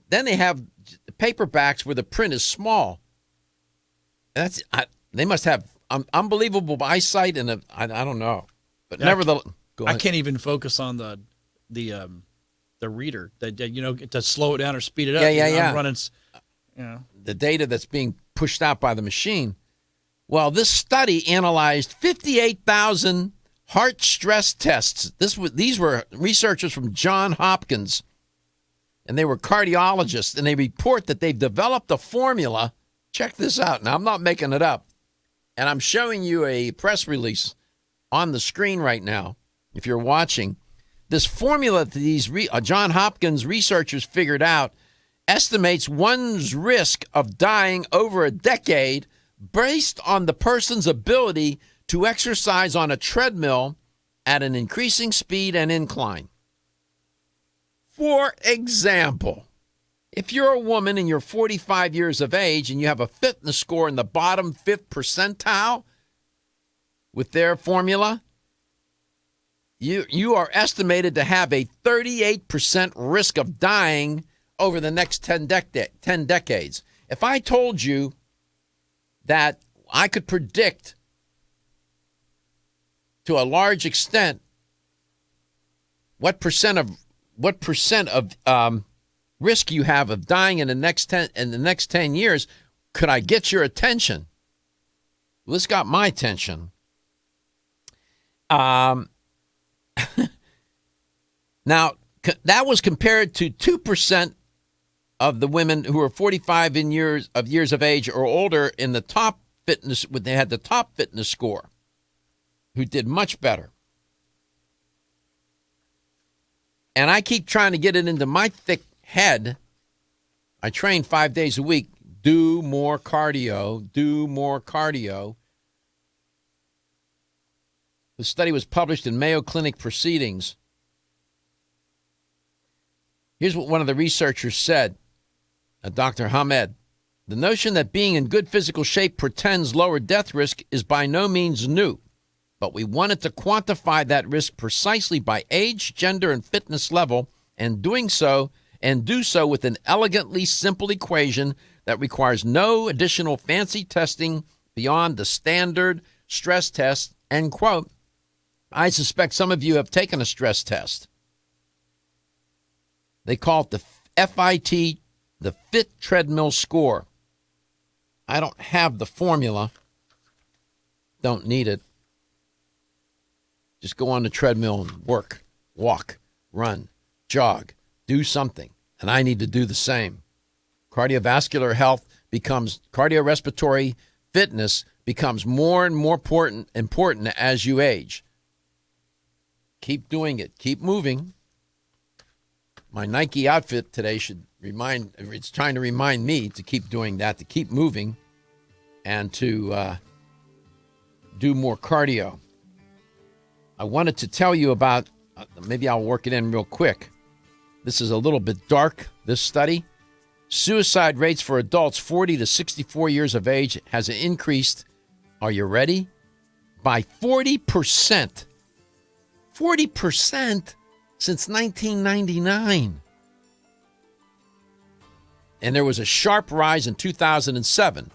they have paperbacks where the print is small. They must have unbelievable eyesight, and I don't know. But nevertheless, go ahead. I can't even focus on the reader to slow it down or speed it up. Yeah. I'm running, the data that's being pushed out by the machine. Well, this study analyzed 58,000 heart stress tests. These were researchers from Johns Hopkins, and they were cardiologists, and they report that they've developed a formula. Check this out. Now, I'm not making it up, and I'm showing you a press release on the screen right now, if you're watching. This formula that these Johns Hopkins researchers figured out estimates one's risk of dying over a decade based on the person's ability to exercise on a treadmill at an increasing speed and incline. For example, if you're a woman and you're 45 years of age and you have a fitness score in the bottom 5th percentile with their formula, you are estimated to have a 38% risk of dying over the next 10 decades. If I told you that I could predict to a large extent what percent of risk you have of dying in the next 10 years, could I get your attention? Well, this got my attention. Now, that was compared to 2% of the women who were 45 years of age or older in the top fitness, they had the top fitness score, who did much better. And I keep trying to get it into my thick head. I train 5 days a week. Do more cardio. Do more cardio. The study was published in Mayo Clinic Proceedings. Here's what one of the researchers said, Dr. Hamed. The notion that being in good physical shape portends lower death risk is by no means new, but we wanted to quantify that risk precisely by age, gender, and fitness level, and do so with an elegantly simple equation that requires no additional fancy testing beyond the standard stress test, end quote. I suspect some of you have taken a stress test. They call it the FIT, the Fit Treadmill Score. I don't have the formula. Don't need it. Just go on the treadmill and work, walk, run, jog, do something. And I need to do the same. Cardiovascular health becomes, cardiorespiratory fitness becomes more and more important as you age. Keep doing it. Keep moving. My Nike outfit today it's trying to remind me to keep doing that, to keep moving, and to do more cardio. I wanted to tell you about, maybe I'll work it in real quick. This is a little bit dark, this study. Suicide rates for adults 40 to 64 years of age has increased, are you ready? By 40%. 40% since 1999. And there was a sharp rise in 2007.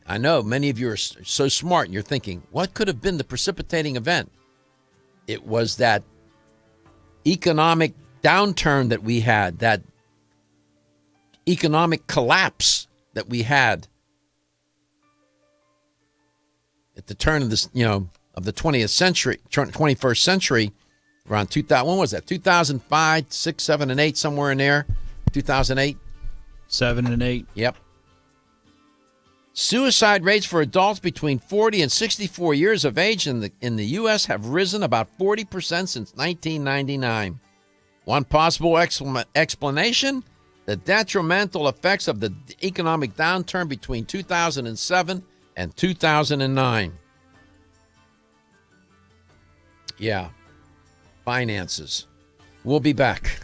I know many of you are so smart and you're thinking, what could have been the precipitating event? It was that economic downturn that we had, that economic collapse that we had at the turn of this, of the 20th century, 21st century, around 2000. When was that? 2005, 6, 7, and 8, somewhere in there. 2008. 7 and 8. Yep. Suicide rates for adults between 40 and 64 years of age in the U.S. have risen about 40% since 1999. One possible explanation, the detrimental effects of the economic downturn between 2007 and 2009. Yeah. Finances. We'll be back.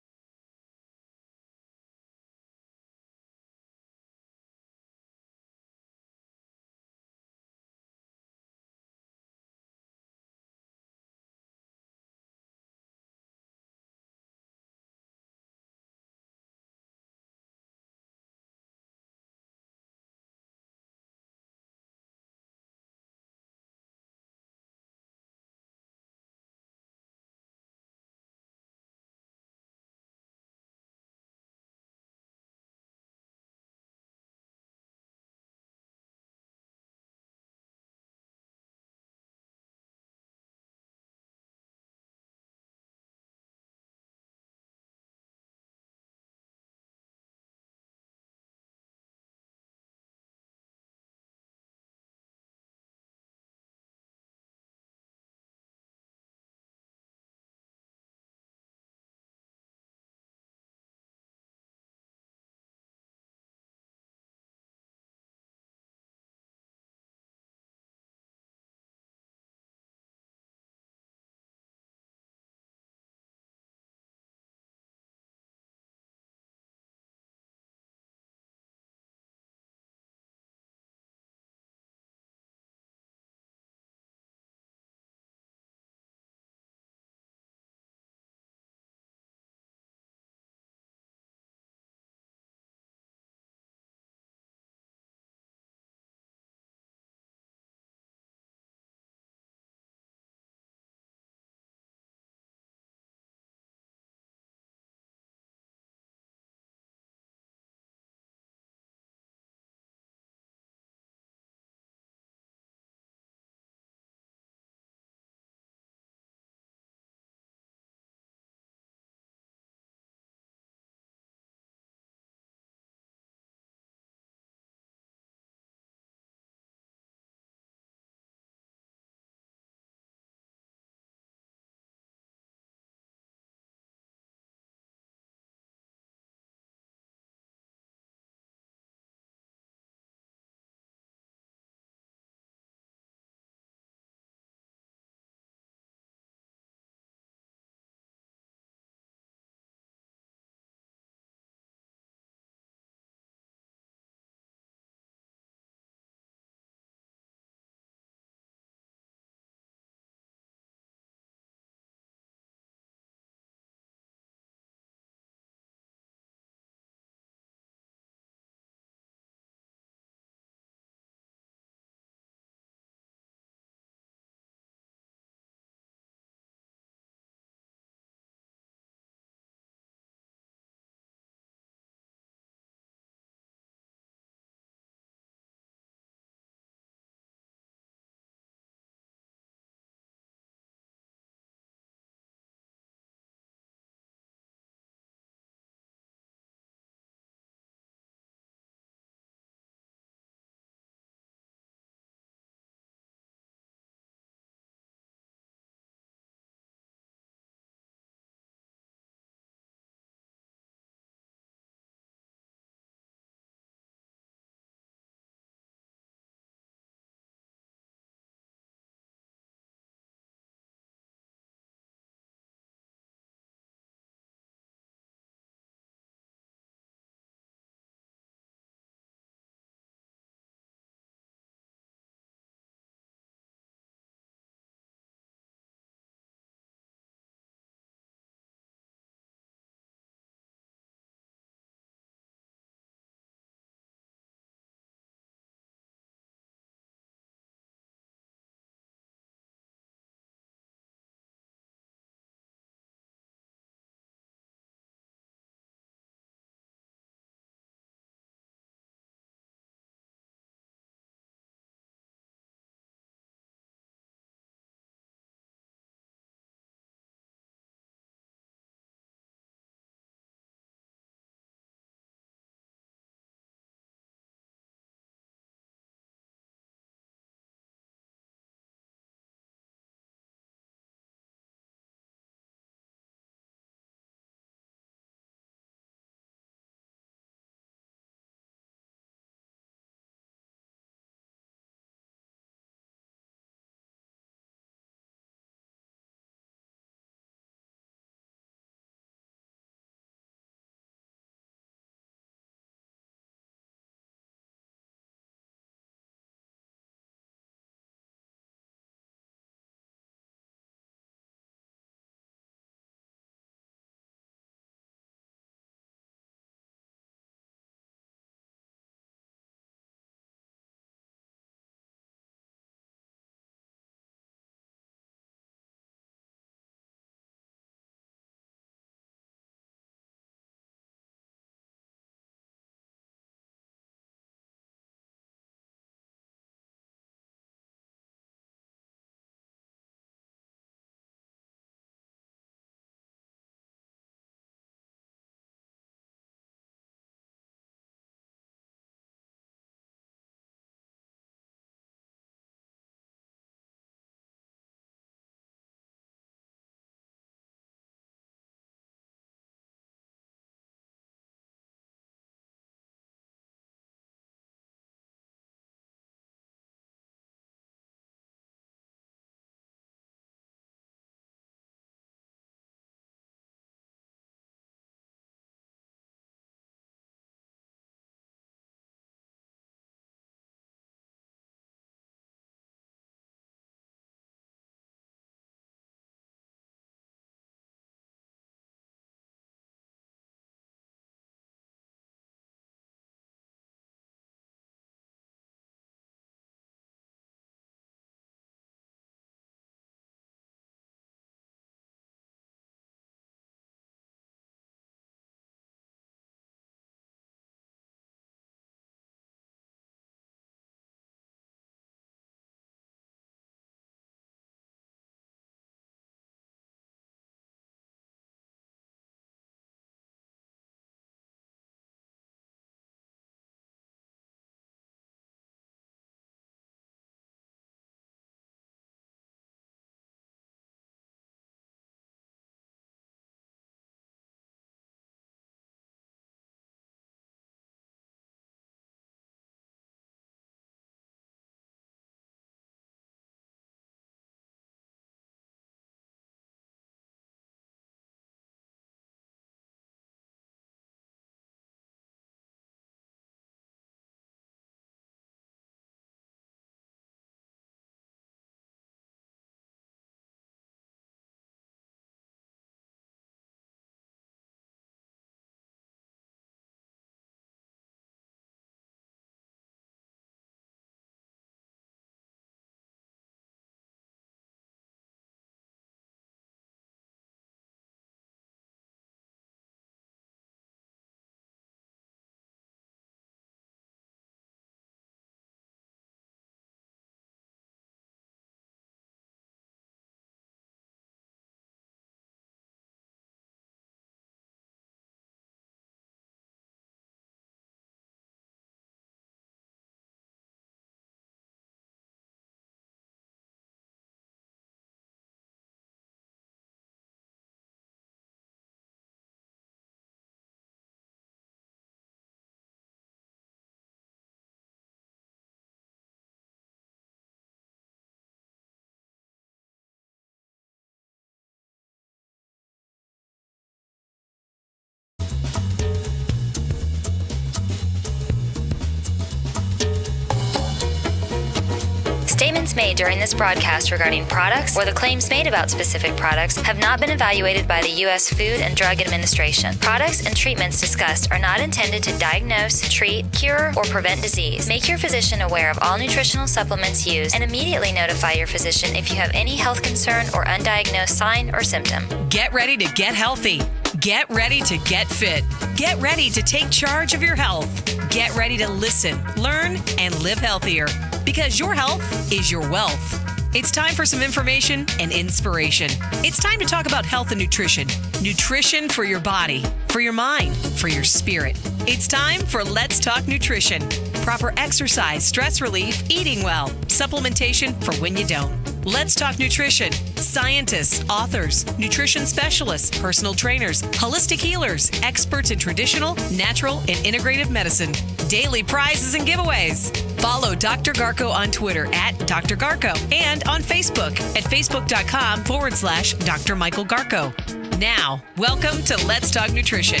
Statements made during this broadcast regarding products or the claims made about specific products have not been evaluated by the U.S. Food and Drug Administration. Products and treatments discussed are not intended to diagnose, treat, cure, or prevent disease. Make your physician aware of all nutritional supplements used and immediately notify your physician if you have any health concern or undiagnosed sign or symptom. Get ready to get healthy. Get ready to get fit. Get ready to take charge of your health. Get ready to listen, learn, and live healthier because your health is your wealth. It's time for some information and inspiration. It's time to talk about health and nutrition. Nutrition for your body, for your mind, for your spirit. It's time for Let's Talk Nutrition. Proper exercise, stress relief, eating well, supplementation for when you don't. Let's Talk Nutrition. Scientists, authors, nutrition specialists, personal trainers, holistic healers, experts in traditional, natural, and integrative medicine. Daily prizes and giveaways. Follow Dr. Garko on Twitter at Dr. Garko and on Facebook at facebook.com/Dr. Michael Garko. Now, welcome to Let's Talk Nutrition.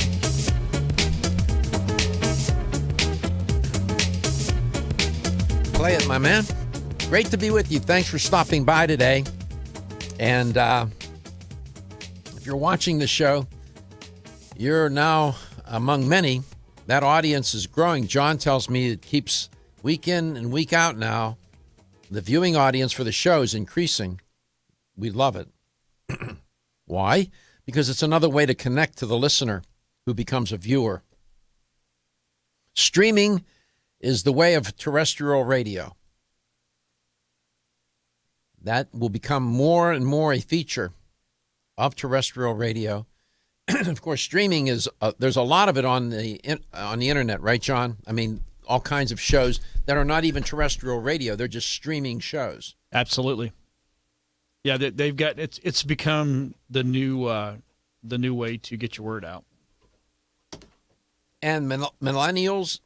Play it, my man. Great to be with you. Thanks for stopping by today. And if you're watching the show, you're now among many. That audience is growing. John tells me it keeps week in and week out now. The viewing audience for the show is increasing. We love it. Why? Because it's another way to connect to the listener who becomes a viewer. Streaming is the way of terrestrial radio. That will become more and more a feature of terrestrial radio. Of course, streaming is there's a lot of it on the internet, right, John? I mean, all kinds of shows that are not even terrestrial radio; they're just streaming shows. Absolutely. Yeah, they've got it's become the new way to get your word out. And millennials,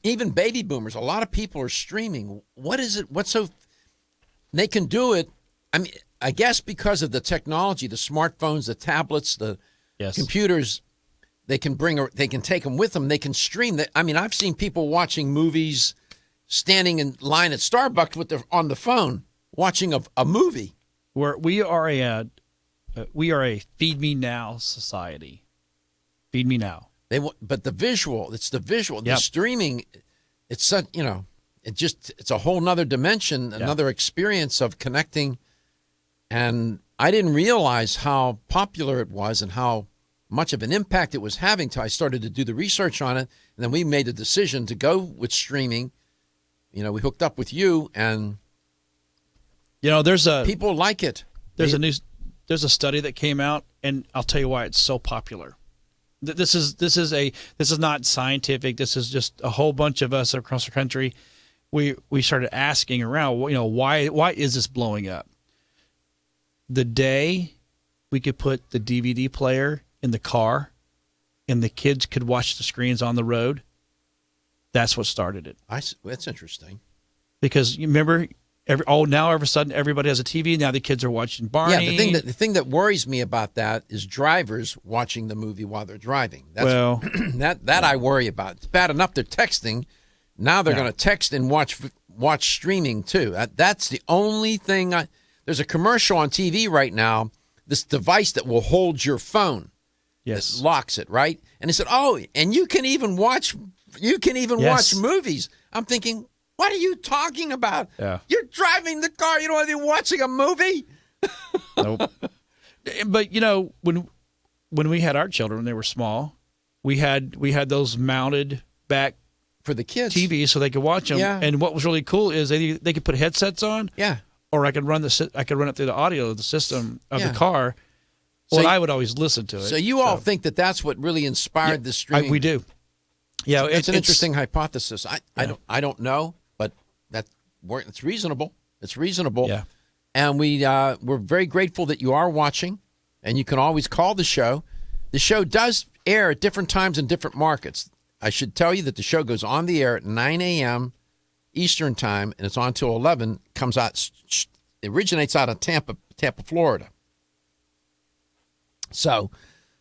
even baby boomers, a lot of people are streaming. What is it? What's so? They can do it. I mean, I guess because of the technology, the smartphones, the tablets, the computers, they can take them with them. They can stream that. I mean, I've seen people watching movies, standing in line at Starbucks on the phone, watching a movie. We are a feed me now society. Feed me now. But the visual, it's the visual, Yep. the streaming. It's such, it's a whole nother dimension, another experience of connecting. And I didn't realize how popular it was and how much of an impact it was having till I started to do the research on it. And then we made the decision to go with streaming. We hooked up with you, and people like it. There's a study that came out, and I'll tell you why it's so popular. This is not scientific. This is just a whole bunch of us across the country. We started asking around, why is this blowing up? The day we could put the DVD player in the car and the kids could watch the screens on the road, that's what started it. That's interesting. Because you remember, now all of a sudden everybody has a TV. Now the kids are watching Barney. Yeah, the thing that worries me about that is drivers watching the movie while they're driving. That I worry about. It's bad enough they're texting. Now they're going to text and watch streaming too. That's the only thing. There's a commercial on TV right now. This device that will hold your phone. Yes, that locks it, right? And it said, "Oh, and you can even watch watch movies." I'm thinking, what are you talking about? Yeah. You're driving the car. You don't want to be watching a movie. Nope. But when we had our children when they were small, we had those mounted back for the kids TVs so they could watch them. Yeah. And what was really cool is they could put headsets on. Yeah. Or I could run it through the audio of the system of the car. Well, I would always listen to it. So you all think that that's what really inspired the streaming? We do. Yeah, it's an interesting hypothesis. I don't know, but it's reasonable. It's reasonable. Yeah. And we're very grateful that you are watching, and you can always call the show. The show does air at different times in different markets. I should tell you that the show goes on the air at 9 a.m. Eastern time, and it's on till 11. Comes out. It originates out of Tampa, Florida. So,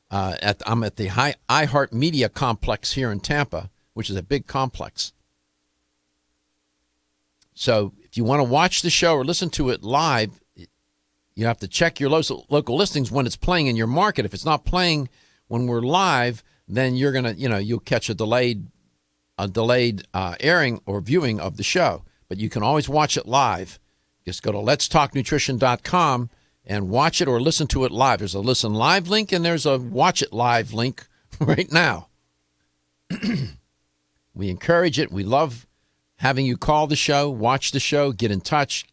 I'm at the iHeart Media Complex here in Tampa, which is a big complex. So If you want to watch the show or listen to it live, you have to check your local listings when it's playing in your market. If it's not playing when we're live, then you're going to, you'll catch a delayed airing or viewing of the show. But you can always watch it live. Just go to letstalknutrition.com and watch it or listen to it live. There's a listen live link and there's a watch it live link right now. We encourage it. We love having you call the show, watch the show, get in touch.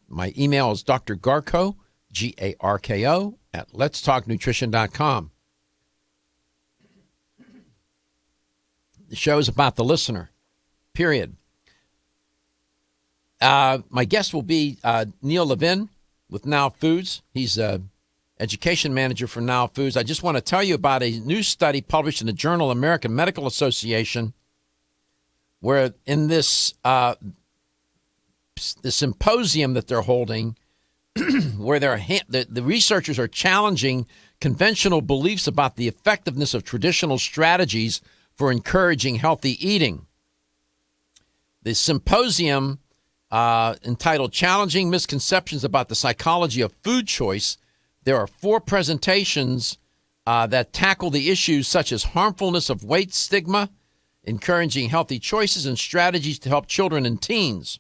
My email is Dr. Garko, Garko, at letstalknutrition.com. The show is about the listener, period. My guest will be Neil Levin with Now Foods. He's an education manager for Now Foods. I just want to tell you about a new study published in the Journal American Medical Association, where in this the symposium that they're holding, where the researchers are challenging conventional beliefs about the effectiveness of traditional strategies for encouraging healthy eating. The symposium, entitled Challenging Misconceptions About the Psychology of Food Choice, there are 4 presentations that tackle the issues such as harmfulness of weight stigma, encouraging healthy choices, and strategies to help children and teens.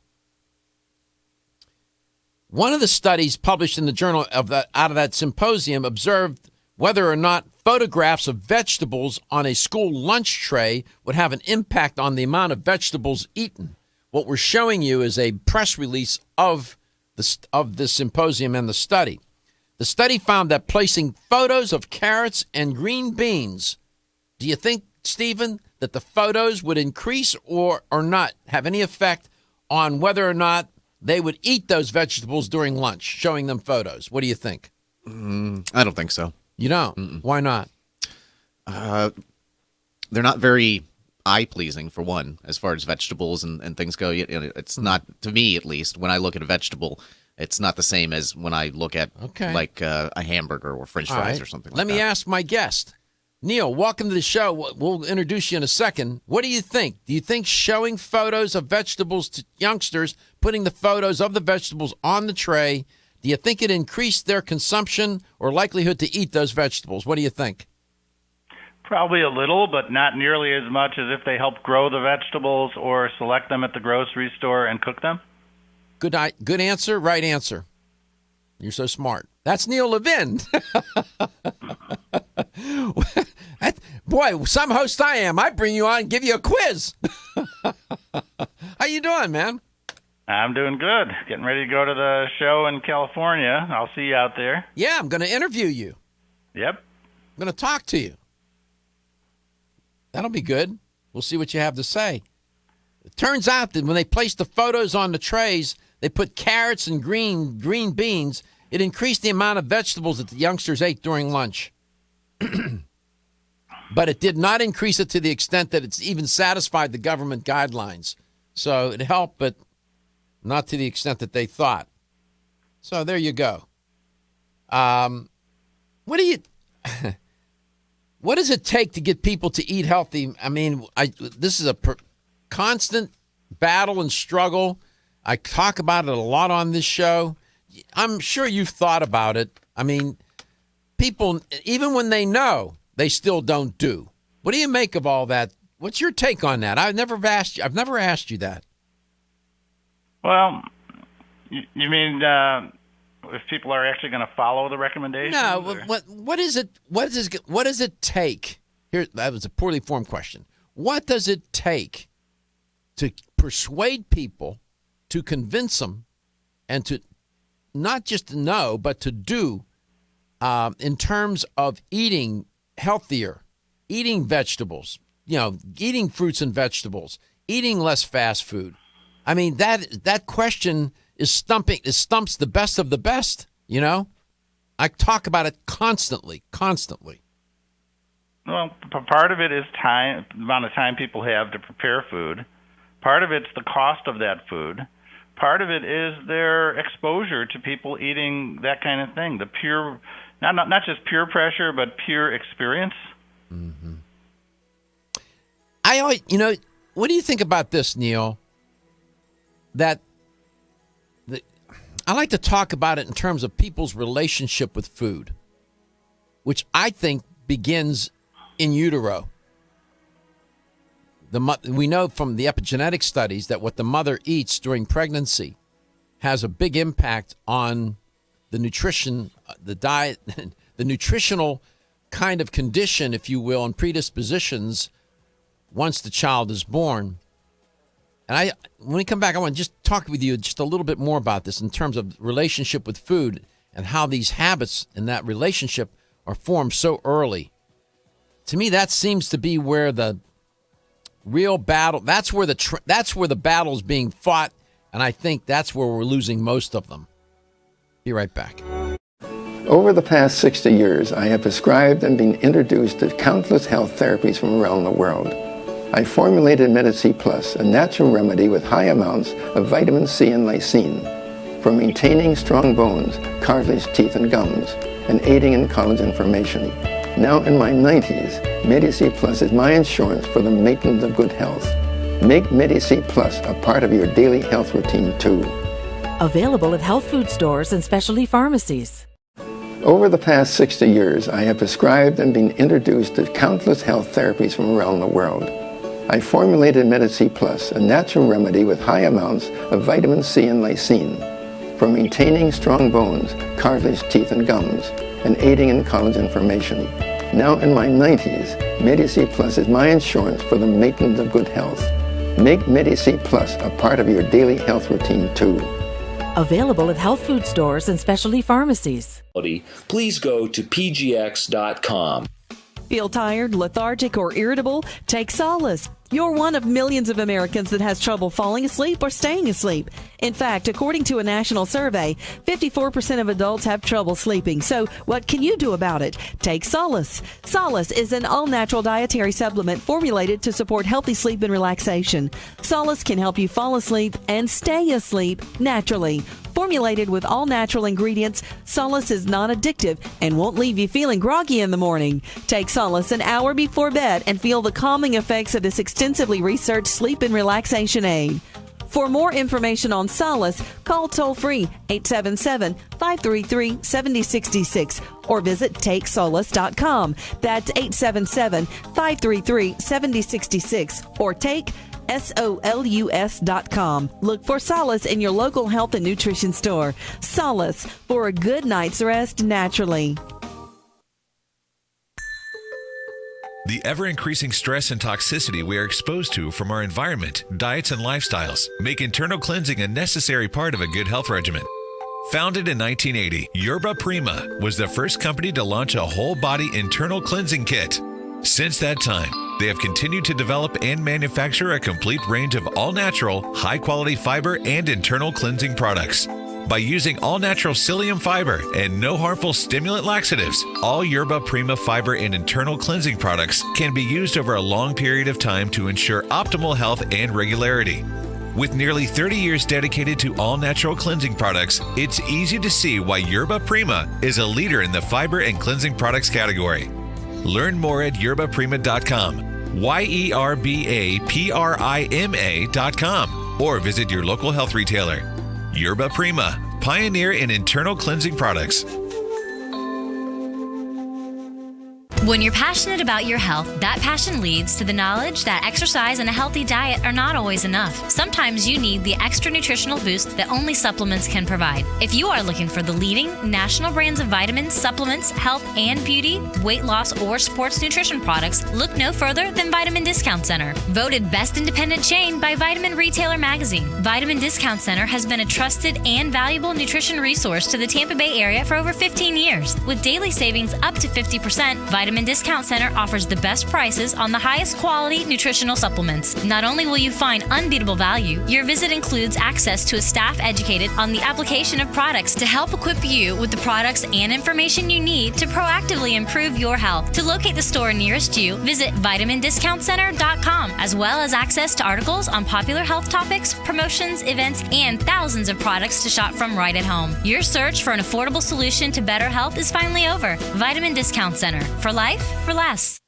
One of the studies published in the journal out of that symposium observed whether or not photographs of vegetables on a school lunch tray would have an impact on the amount of vegetables eaten. What we're showing you is a press release of this symposium and the study. The study found that placing photos of carrots and green beans, do you think, Stephen, that the photos would increase or not have any effect on whether or not they would eat those vegetables during lunch, showing them photos? What do you think? I don't think so. You don't? Why not? They're not very eye-pleasing, for one, as far as vegetables and things go. It's not, to me at least, when I look at a vegetable, it's not the same as when I look at like a hamburger or French fries or something like that. Let me ask my guest. Neil, welcome to the show. We'll introduce you in a second. What do you think? Do you think showing photos of vegetables to youngsters, putting the photos of the vegetables on the tray, do you think it increased their consumption or likelihood to eat those vegetables? What do you think? Probably a little, but not nearly as much as if they help grow the vegetables or select them at the grocery store and cook them. Good answer, right answer. You're so smart. That's Neil Levin. Boy, some host I am. I bring you on and give you a quiz. How you doing, man? I'm doing good. Getting ready to go to the show in California. I'll see you out there. Yeah, I'm going to interview you. Yep. I'm going to talk to you. That'll be good. We'll see what you have to say. It turns out that when they placed the photos on the trays, they put carrots and green beans. It increased the amount of vegetables that the youngsters ate during lunch. But it did not increase it to the extent that it's even satisfied the government guidelines. So it helped, but not to the extent that they thought. So there you go. What does it take to get people to eat healthy? I mean, this is a constant battle and struggle. I talk about it a lot on this show. I'm sure you've thought about it. I mean, people, even when they know, they still don't do. What do you make of all that? What's your take on that? I've never asked you that. Well, you mean if people are actually going to follow the recommendations? No. What is it? What does it take? Here, that was a poorly formed question. What does it take to persuade people, to convince them, and to not just to know, but to do in terms of eating healthier, eating vegetables, eating fruits and vegetables, eating less fast food? I mean, that question stumps the best of the best, I talk about it constantly. Well, part of it is time, the amount of time people have to prepare food. Part of it's the cost of that food. Part of it is their exposure to people eating that kind of thing. The pure, not just peer pressure, but pure experience. Mm-hmm. What do you think about this, Neil? That I like to talk about it in terms of people's relationship with food, which I think begins in utero. We know from the epigenetic studies that what the mother eats during pregnancy has a big impact on the nutrition, the diet, the nutritional kind of condition, if you will, and predispositions once the child is born. And when we come back, I want to just talk with you just a little bit more about this in terms of relationship with food and how these habits in that relationship are formed so early. To me, that seems to be where the real battle, that's where the battle's being fought, and I think that's where we're losing most of them. Be right back. Over the past 60 years, I have prescribed and been introduced to countless health therapies from around the world. I formulated Medi-C Plus, a natural remedy with high amounts of vitamin C and lysine for maintaining strong bones, cartilage, teeth, and gums, and aiding in collagen formation. Now in my 90s, Medi-C Plus is my insurance for the maintenance of good health. Make Medi-C Plus a part of your daily health routine too. Available at health food stores and specialty pharmacies. Over the past 60 years, I have prescribed and been introduced to countless health therapies from around the world. I formulated Medi-C Plus, a natural remedy with high amounts of vitamin C and lysine for maintaining strong bones, cartilage, teeth, and gums, and aiding in collagen formation. Now in my 90s, Medi-C Plus is my insurance for the maintenance of good health. Make Medi-C Plus a part of your daily health routine too. Available at health food stores and specialty pharmacies. Please go to pgx.com. Feel tired, lethargic, or irritable? Take solace. You're one of millions of Americans that has trouble falling asleep or staying asleep. In fact, according to a national survey, 54% of adults have trouble sleeping. So what can you do about it? Take Solace. Solace is an all-natural dietary supplement formulated to support healthy sleep and relaxation. Solace can help you fall asleep and stay asleep naturally. Formulated with all-natural ingredients, Solace is non-addictive and won't leave you feeling groggy in the morning. Take Solace an hour before bed and feel the calming effects of this extensively researched sleep and relaxation aid. For more information on Solace, call toll-free 877-533-7066 or visit takesolace.com. That's 877-533-7066 or take SOLUS.com. Look for Solace in your local health and nutrition store. Solace for a good night's rest naturally. The ever-increasing stress and toxicity we are exposed to from our environment, diets, and lifestyles make internal cleansing a necessary part of a good health regimen. Founded in 1980, Yerba Prima was the first company to launch a whole-body internal cleansing kit. Since that time, they have continued to develop and manufacture a complete range of all-natural, high-quality fiber and internal cleansing products. By using all-natural psyllium fiber and no harmful stimulant laxatives, all Yerba Prima fiber and internal cleansing products can be used over a long period of time to ensure optimal health and regularity. With nearly 30 years dedicated to all-natural cleansing products, it's easy to see why Yerba Prima is a leader in the fiber and cleansing products category. Learn more at yerbaprima.com, YERBAPRIMA.com, or visit your local health retailer. Yerba Prima, pioneer in internal cleansing products. When you're passionate about your health, that passion leads to the knowledge that exercise and a healthy diet are not always enough. Sometimes you need the extra nutritional boost that only supplements can provide. If you are looking for the leading national brands of vitamins, supplements, health and beauty, weight loss, or sports nutrition products, look no further than Vitamin Discount Center. Voted best independent chain by Vitamin Retailer Magazine, Vitamin Discount Center has been a trusted and valuable nutrition resource to the Tampa Bay area for over 15 years. With daily savings up to 50%, Vitamin Discount Center offers the best prices on the highest quality nutritional supplements. Not only will you find unbeatable value, your visit includes access to a staff educated on the application of products to help equip you with the products and information you need to proactively improve your health. To locate the store nearest you, visit vitamindiscountcenter.com, as well as access to articles on popular health topics, promotions, events, and thousands of products to shop from right at home. Your search for an affordable solution to better health is finally over. Vitamin Discount Center. For life, for less.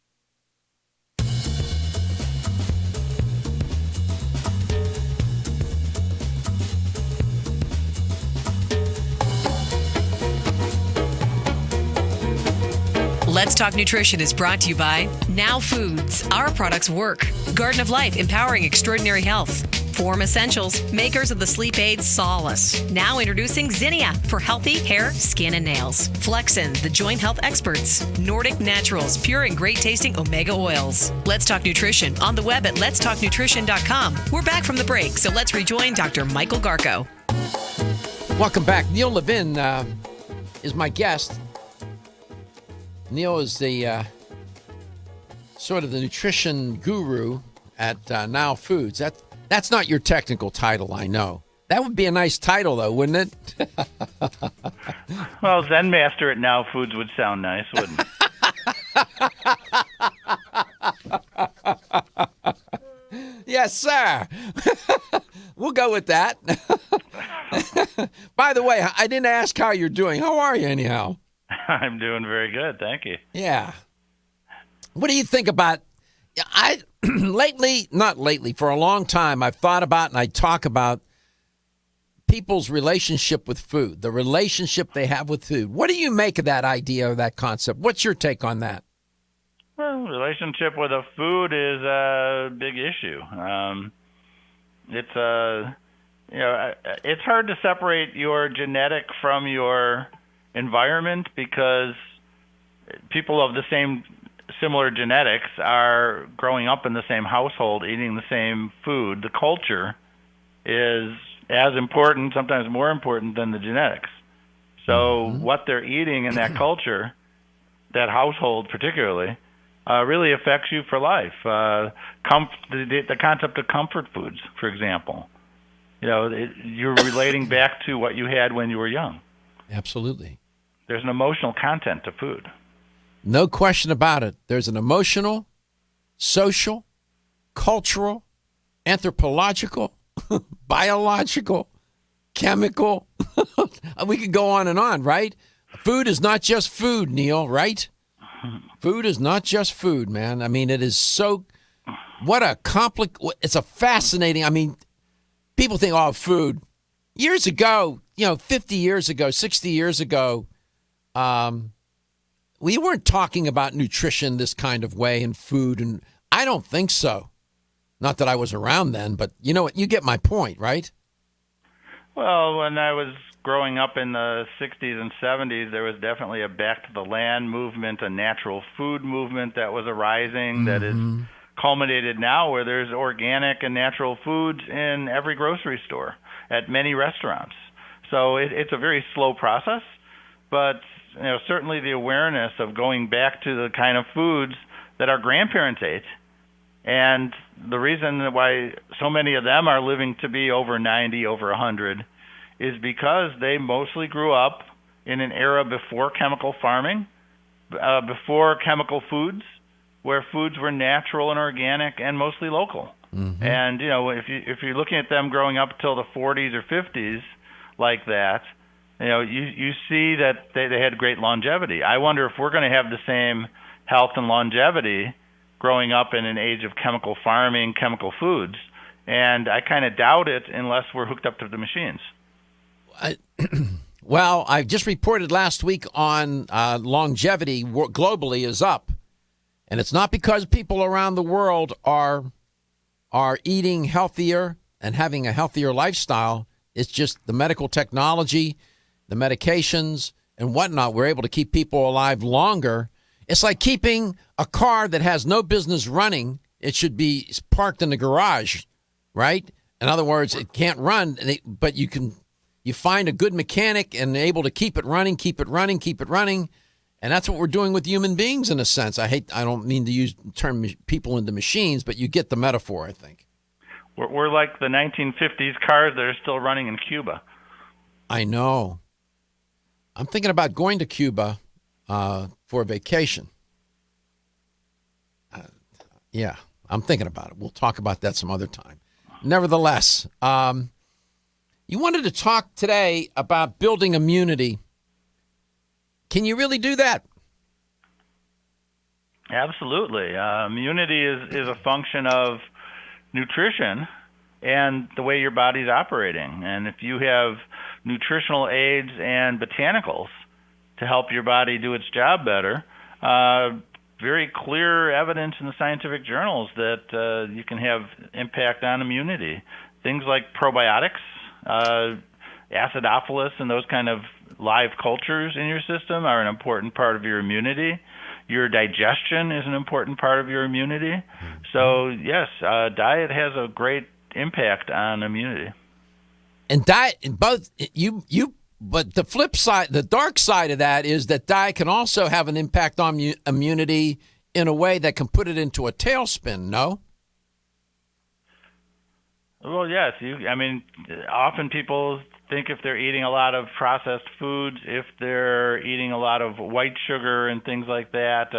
Let's Talk Nutrition is brought to you by Now Foods. Our products work. Garden of Life, empowering extraordinary health. Form Essentials, makers of the sleep aid Solace. Now introducing Zinnia for healthy hair, skin, and nails. Flexin, the joint health experts. Nordic Naturals, pure and great tasting omega oils. Let's Talk Nutrition on the web at letstalknutrition.com. We're back from the break, so let's rejoin Dr. Michael Garko. Welcome back. Neil Levin is my guest. Neil is the sort of the nutrition guru at Now Foods. That's not your technical title, I know. That would be a nice title, though, wouldn't it? Well, Zen Master at Now Foods would sound nice, wouldn't it? Yes, sir. We'll go with that. By the way, I didn't ask how you're doing. How are you, anyhow? I'm doing very good, thank you. Yeah. What do you think about... not lately, for a long time, I've thought about and I talk about people's relationship with food, the relationship they have with food. What do you make of that idea or that concept? What's your take on that? Well, relationship with a food is a big issue. It's hard to separate your genetic from your environment because people of the similar genetics are growing up in the same household, eating the same food. The culture is as important, sometimes more important than the genetics. So what they're eating in that culture, that household particularly, really affects you for life. The concept of comfort foods, for example. You're relating back to what you had when you were young. Absolutely. There's an emotional content to food. No question about it. There's an emotional, social, cultural, anthropological, biological, chemical. We could go on, right? Food is not just food, Neil, right? Food is not just food, man. I mean, it is so... It's a fascinating... I mean, people think, food. Years ago, 50 years ago, 60 years ago, we weren't talking about nutrition this kind of way and food, and I don't think so. Not that I was around then, but you know what? You get my point, right? Well, when I was growing up in the 60s and 70s, there was definitely a back to the land movement, a natural food movement that was arising that is culminated now where there's organic and natural foods in every grocery store, at many restaurants. So it's a very slow process, but certainly the awareness of going back to the kind of foods that our grandparents ate, and the reason why so many of them are living to be over 90, over 100, is because they mostly grew up in an era before chemical farming, before chemical foods, where foods were natural and organic and mostly local. And if you're looking at them growing up till the 40s or 50s like that, you see that they had great longevity. I wonder if we're going to have the same health and longevity growing up in an age of chemical farming, chemical foods. And I kind of doubt it unless we're hooked up to the machines. Well, I just reported last week on longevity globally is up. And it's not because people around the world are eating healthier and having a healthier lifestyle. It's just the medical technology, the medications, and whatnot. We're able to keep people alive longer. It's like keeping a car that has no business running. It should be parked in the garage, right? In other words, it can't run, but you find a good mechanic and able to keep it running. And that's what we're doing with human beings in a sense. I don't mean to use the term people into machines, but you get the metaphor, I think. We're like the 1950s cars that are still running in Cuba. I know. I'm thinking about going to Cuba for a vacation. Yeah, I'm thinking about it. We'll talk about that some other time. Nevertheless, you wanted to talk today about building immunity. Can you really do that? Absolutely. Immunity is a function of nutrition and the way your body's operating. And if you have nutritional aids and botanicals to help your body do its job better, very clear evidence in the scientific journals that you can have impact on immunity. Things like probiotics, acidophilus, and those kind of live cultures in your system are an important part of your immunity. Your digestion is an important part of your immunity. So yes, diet has a great impact on immunity. And diet, both but the flip side, the dark side of that is that diet can also have an impact on immunity in a way that can put it into a tailspin. No. Well, yes. Often people think if they're eating a lot of processed foods, if they're eating a lot of white sugar and things like that,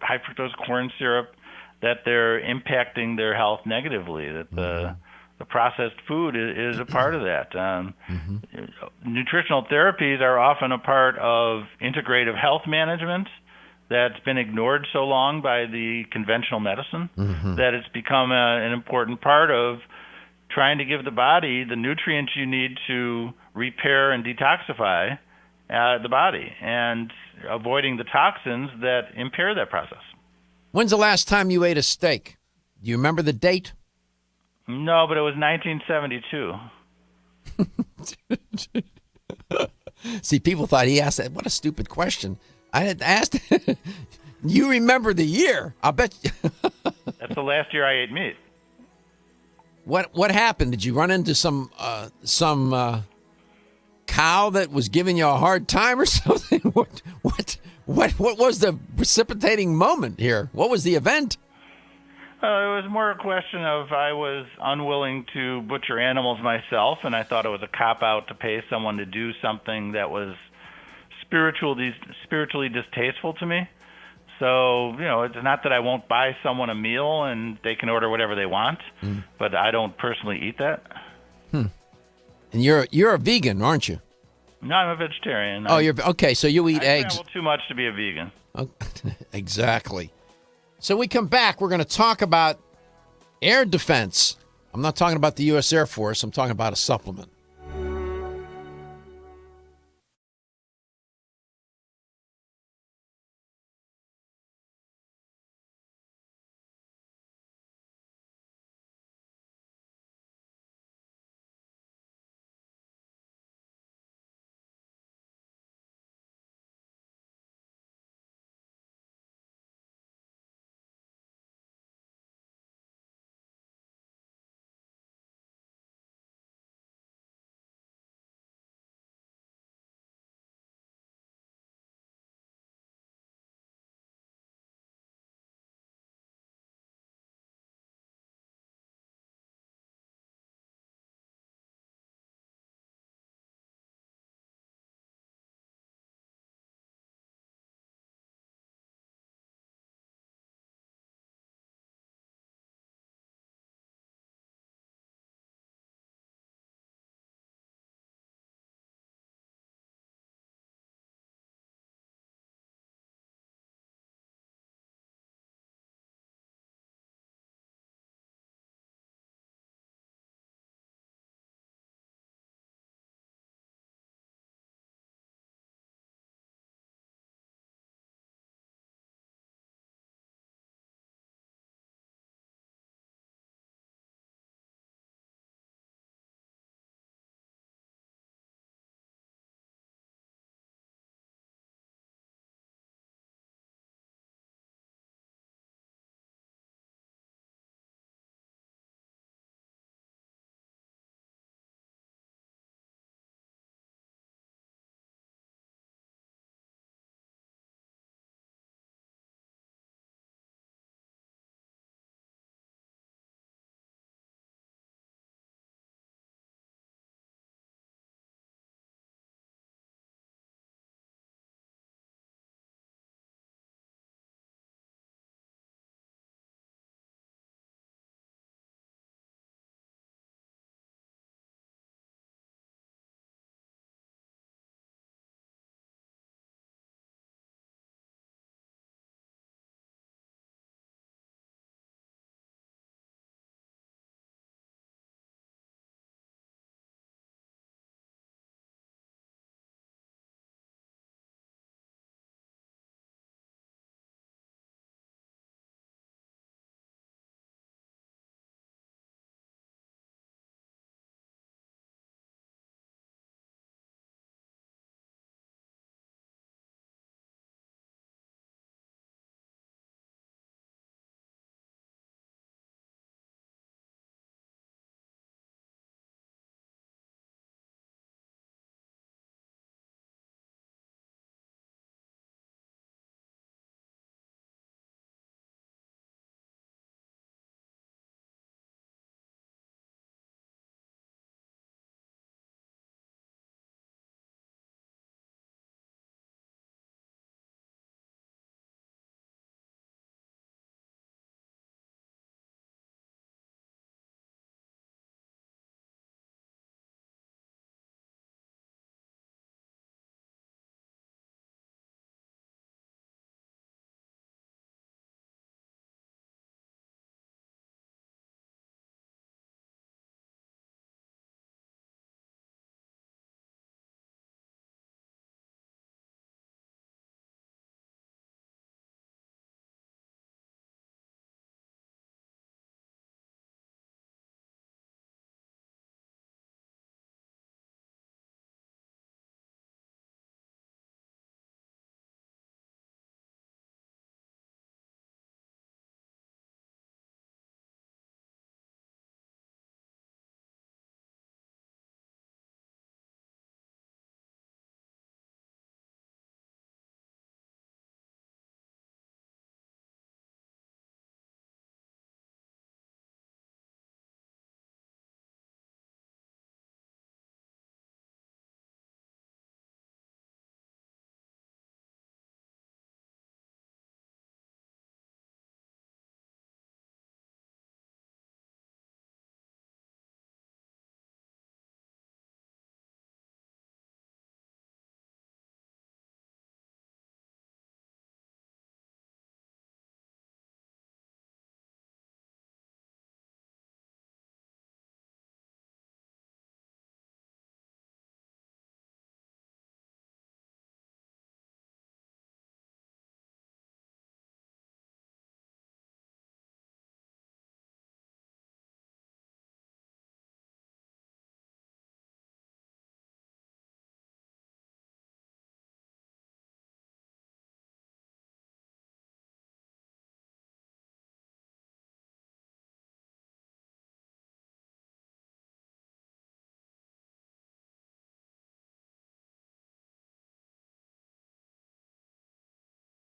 high fructose corn syrup, that they're impacting their health negatively. That the processed food is a part of that. Nutritional therapies are often a part of integrative health management that's been ignored so long by the conventional medicine that it's become an important part of trying to give the body the nutrients you need to repair and detoxify the body and avoiding the toxins that impair that process. When's the last time you ate a steak? Do you remember the date? No, but it was 1972. See, people thought he asked that. What a stupid question. I had asked. You remember the year? I bet. That's the last year I ate meat. What happened? Did you run into some cow that was giving you a hard time or something? What was the precipitating moment here? What was the event? It was more a question of I was unwilling to butcher animals myself, and I thought it was a cop-out to pay someone to do something that was spiritually distasteful to me. So, it's not that I won't buy someone a meal and they can order whatever they want, but I don't personally eat that. And you're a vegan, aren't you? No, I'm a vegetarian. You're okay. So you eat eggs. I travel too much to be a vegan. Oh, exactly. So we come back. We're going to talk about air defense. I'm not talking about the U.S. Air Force. I'm talking about a supplement.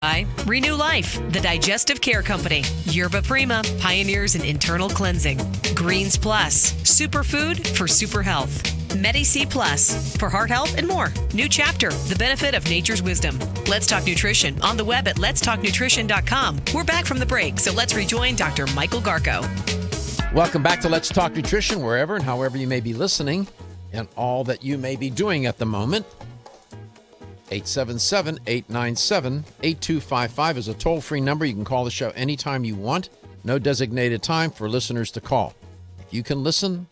By Renew Life, the digestive care company. Yerba Prima, pioneers in internal cleansing. Greens Plus, superfood for super health. Medi-C Plus, for heart health and more. New Chapter, the benefit of nature's wisdom. Let's Talk Nutrition, on the web at letstalknutrition.com. We're back from the break, so let's rejoin Dr. Michael Garko. Welcome back to Let's Talk Nutrition, wherever and however you may be listening and all that you may be doing at the moment. 877-897-8255 is a toll-free number. You can call the show anytime you want. No designated time for listeners to call. If you can listen,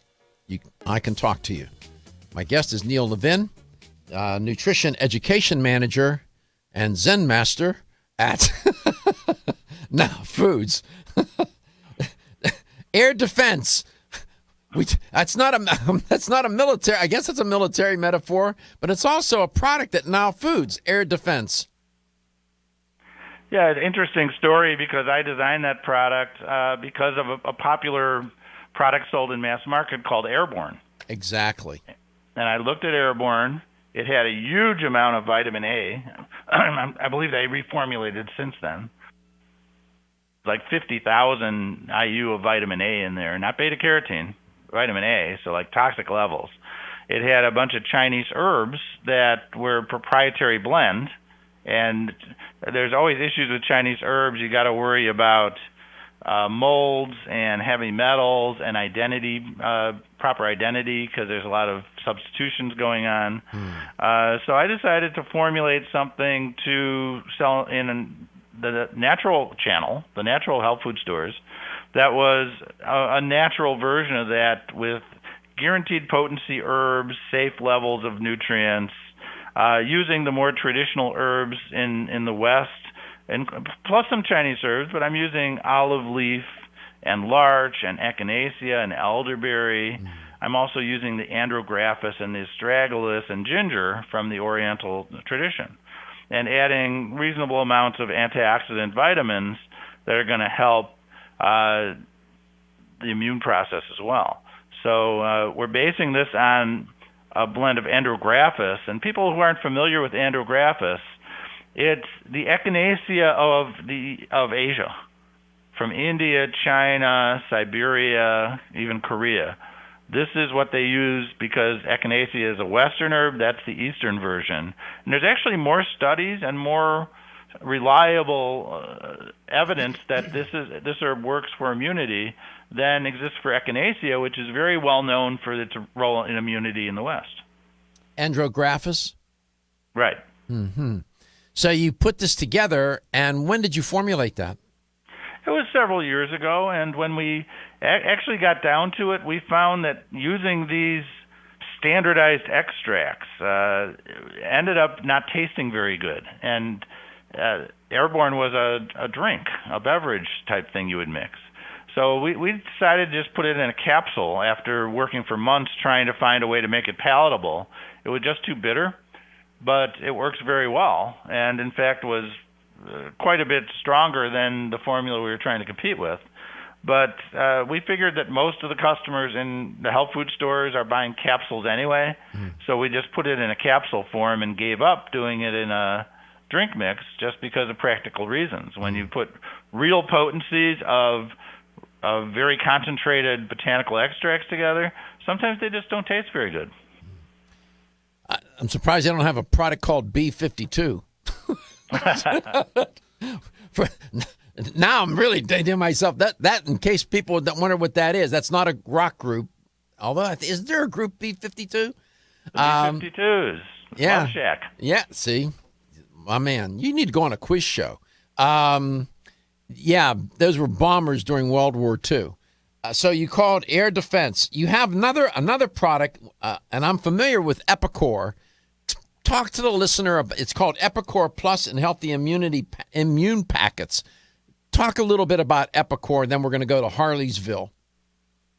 I can talk to you. My guest is Neil Levin, Nutrition Education Manager and Zen Master at Now Foods. Air Defense. That's not a military. I guess it's a military metaphor, but it's also a product at Now Foods, Air Defense. Yeah, it's an interesting story because I designed that product because of a popular product sold in mass market called Airborne. Exactly. And I looked at Airborne. It had a huge amount of vitamin A. I believe they reformulated since then. Like 50,000 IU of vitamin A in there, not beta carotene. Vitamin A, so like toxic levels. It had a bunch of Chinese herbs that were proprietary blend, and there's always issues with Chinese herbs. You got to worry about molds and heavy metals and identity, proper identity, because there's a lot of substitutions going on. So I decided to formulate something to sell in the natural channel, the natural health food stores, that was a natural version of that with guaranteed potency herbs, safe levels of nutrients, using the more traditional herbs in the West, and plus some Chinese herbs, but I'm using olive leaf and larch and echinacea and elderberry. I'm also using the andrographis and the astragalus and ginger from the Oriental tradition, and adding reasonable amounts of antioxidant vitamins that are going to help the immune process as well. So we're basing this on a blend of andrographis, and people who aren't familiar with andrographis, it's the echinacea of Asia, from India, China, Siberia, even Korea. This is what they use because echinacea is a Western herb. That's the Eastern version. And there's actually more studies and more reliable evidence that this herb works for immunity than exists for echinacea, which is very well known for its role in immunity in the West. Andrographis? Right. Mm-hmm. So you put this together, and when did you formulate that? It was several years ago, and when we actually got down to it, we found that using these standardized extracts ended up not tasting very good. And Airborne was a drink, a beverage type thing you would mix. So we decided to just put it in a capsule after working for months trying to find a way to make it palatable. It was just too bitter, but it works very well, and in fact was quite a bit stronger than the formula we were trying to compete with. But we figured that most of the customers in the health food stores are buying capsules anyway, so we just put it in a capsule form and gave up doing it in a drink mix just because of practical reasons. When you put real potencies of very concentrated botanical extracts together, sometimes they just don't taste very good. I'm surprised they don't have a product called B52. Now I'm really dating myself. That in case people don't wonder what that is, that's not a rock group. Although, is there a group B52? The B52s. Yeah. Love Shack. Yeah, see? My man, you need to go on a quiz show. Yeah, those were bombers during World War II. So you called Air Defense. You have another product, and I'm familiar with Epicor. Talk to the listener. It's called Epicor Plus and Healthy Immune Packets. Talk a little bit about Epicor, then we're going to go to Harleysville.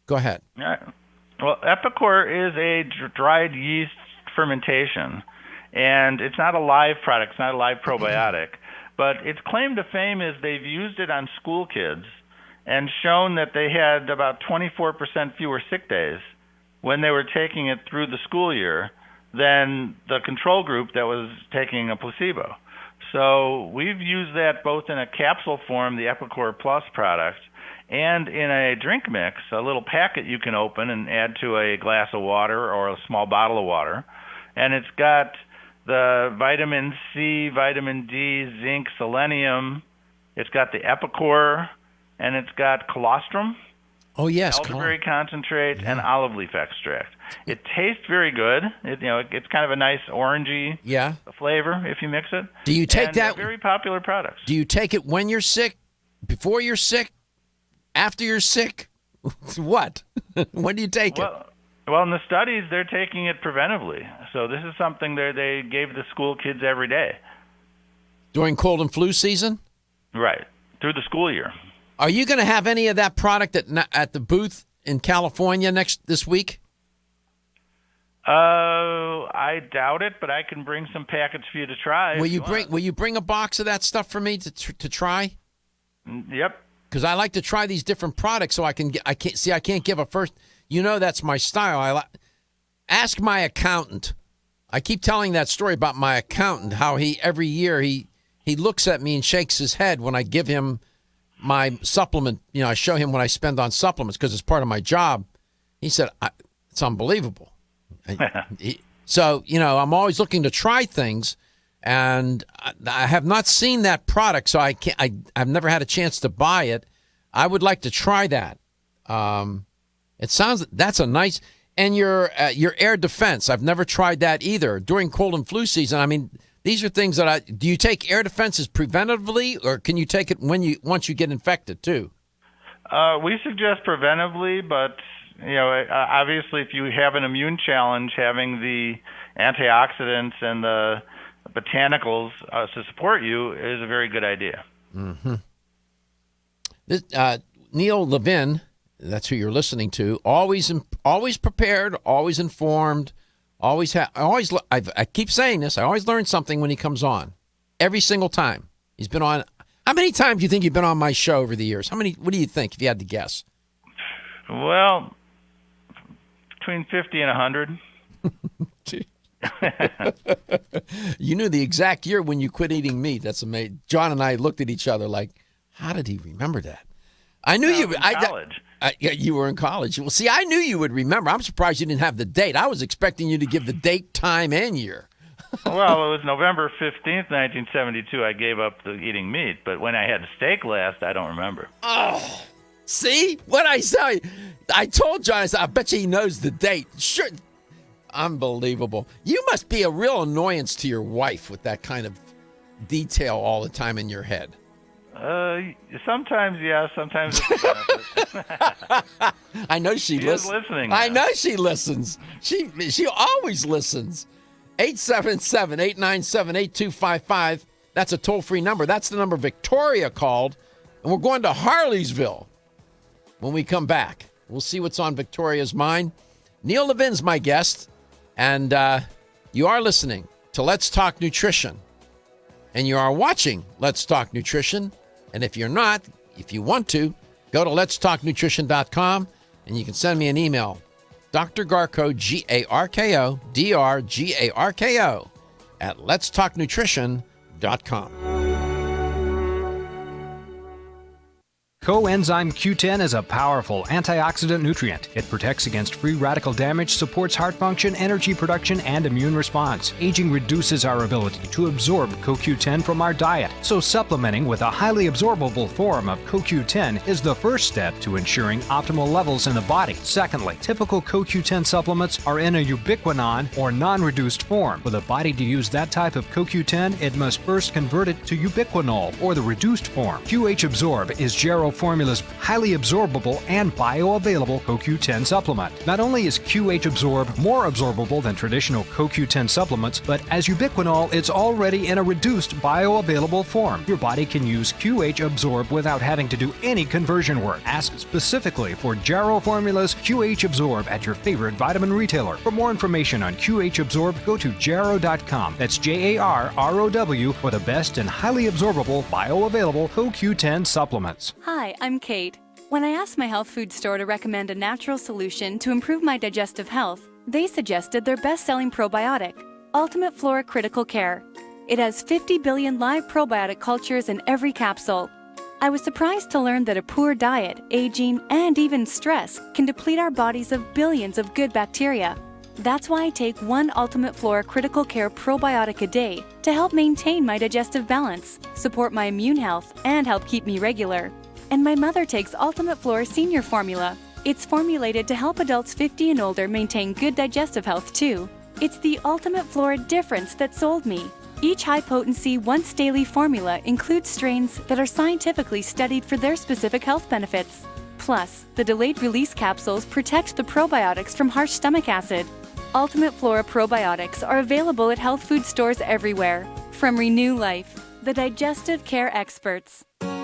Go ahead. Well, Epicor is a dried yeast fermentation, and it's not a live product. It's not a live probiotic. But its claim to fame is they've used it on school kids and shown that they had about 24% fewer sick days when they were taking it through the school year than the control group that was taking a placebo. So we've used that both in a capsule form, the Epicor Plus product, and in a drink mix, a little packet you can open and add to a glass of water or a small bottle of water. And it's got the vitamin C, vitamin D, zinc, selenium. It's got the Epicor, and it's got colostrum. Oh, yes. Elderberry concentrate and olive leaf extract. It tastes very good. It's kind of a nice orangey flavor if you mix it. Do you take that? Very popular products. Do you take it when you're sick, before you're sick, after you're sick? What? When do you take it? Well, in the studies, they're taking it preventively. So this is something they gave the school kids every day. During cold and flu season? Right. Through the school year. Are you going to have any of that product at the booth in California this week? I doubt it, but I can bring some packets for you to try. Will you bring a box of that stuff for me to try? Yep. Because I like to try these different products, so I can't give a first. That's my style. Ask my accountant. I keep telling that story about my accountant, how every year he looks at me and shakes his head when I give him my supplement. I show him what I spend on supplements because it's part of my job. He said, it's unbelievable. So, I'm always looking to try things, and I have not seen that product, so I've never had a chance to buy it. I would like to try that. It sounds, that's a nice, and your air defense, I've never tried that either. During cold and flu season, these are things that do you take air defenses preventively, or can you take it once you get infected too? We suggest preventively, but obviously if you have an immune challenge, having the antioxidants and the botanicals to support you is a very good idea. Mm-hmm. Neil Levin, that's who you're listening to. Always prepared, always informed. I keep saying this. I always learn something when he comes on. Every single time he's been on. How many times do you think you've been on my show over the years? How many? What do you think, if you had to guess? Well, between 50 and 100. You knew the exact year when you quit eating meat. That's amazing. John and I looked at each other like, how did he remember that? I knew you. College. You were in college. Well, see, I knew you would remember. I'm surprised you didn't have the date. I was expecting you to give the date, time, and year. Well, it was November 15th, 1972. I gave up the eating meat, but when I had steak last, I don't remember. Oh, see what I say? I told John. I bet you he knows the date. Sure, unbelievable. You must be a real annoyance to your wife with that kind of detail all the time in your head. Sometimes yes, sometimes it's a benefit. I know she listens. Is listening now. I know she listens. She always listens. 877-897-8255. That's a toll-free number. That's the number Victoria called. And we're going to Harleysville when we come back. We'll see what's on Victoria's mind. Neil Levin's my guest, and you are listening to Let's Talk Nutrition. And you are watching Let's Talk Nutrition. And if you're not, if you want to, go to letstalknutrition.com, and you can send me an email. Dr. Garko, Garko, DRGARKO, at letstalknutrition.com. Coenzyme Q10 is a powerful antioxidant nutrient. It protects against free radical damage, supports heart function, energy production, and immune response. Aging reduces our ability to absorb CoQ10 from our diet, so supplementing with a highly absorbable form of CoQ10 is the first step to ensuring optimal levels in the body. Secondly, typical CoQ10 supplements are in a ubiquinone or non-reduced form. For the body to use that type of CoQ10, it must first convert it to ubiquinol or the reduced form. QH Absorb is Jarrow Formula's highly absorbable and bioavailable CoQ10 supplement. Not only is QH Absorb more absorbable than traditional CoQ10 supplements, but as ubiquinol, it's already in a reduced bioavailable form. Your body can use QH Absorb without having to do any conversion work. Ask specifically for Jarrow Formula's QH Absorb at your favorite vitamin retailer. For more information on QH Absorb, go to jarrow.com. That's JARROW for the best and highly absorbable bioavailable CoQ10 supplements. Hi, I'm Kate. When I asked my health food store to recommend a natural solution to improve my digestive health, they suggested their best-selling probiotic, Ultimate Flora Critical Care. It has 50 billion live probiotic cultures in every capsule. I was surprised to learn that a poor diet, aging, and even stress can deplete our bodies of billions of good bacteria. That's why I take one Ultimate Flora Critical Care probiotic a day to help maintain my digestive balance, support my immune health, and help keep me regular. And my mother takes Ultimate Flora Senior Formula. It's formulated to help adults 50 and older maintain good digestive health too. It's the Ultimate Flora difference that sold me. Each high-potency, once-daily formula includes strains that are scientifically studied for their specific health benefits. Plus, the delayed-release capsules protect the probiotics from harsh stomach acid. Ultimate Flora probiotics are available at health food stores everywhere. From Renew Life, the digestive care experts.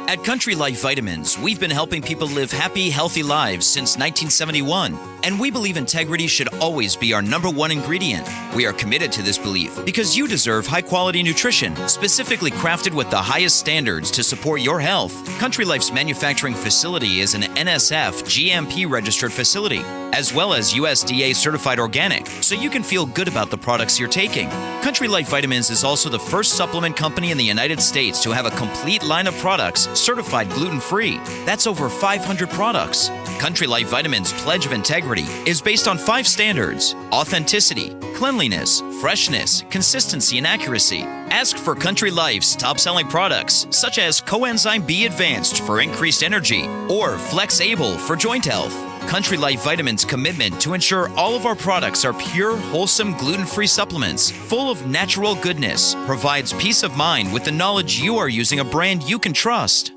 At Country Life Vitamins, we've been helping people live happy, healthy lives since 1971, and we believe integrity should always be our number one ingredient. We are committed to this belief because you deserve high-quality nutrition, specifically crafted with the highest standards to support your health. Country Life's manufacturing facility is an NSF GMP-registered facility, as well as USDA certified organic, so you can feel good about the products you're taking. Country Life Vitamins is also the first supplement company in the United States to have a complete line of products certified gluten-free. That's over 500 products. Country Life Vitamins' pledge of integrity is based on 5 standards: authenticity, cleanliness, freshness, consistency, and accuracy. Ask for Country Life's top-selling products, such as Coenzyme B Advanced for increased energy or Flex Able for joint health. Country Life Vitamins' commitment to ensure all of our products are pure, wholesome, gluten-free supplements full of natural goodness provides peace of mind with the knowledge you are using a brand you can trust.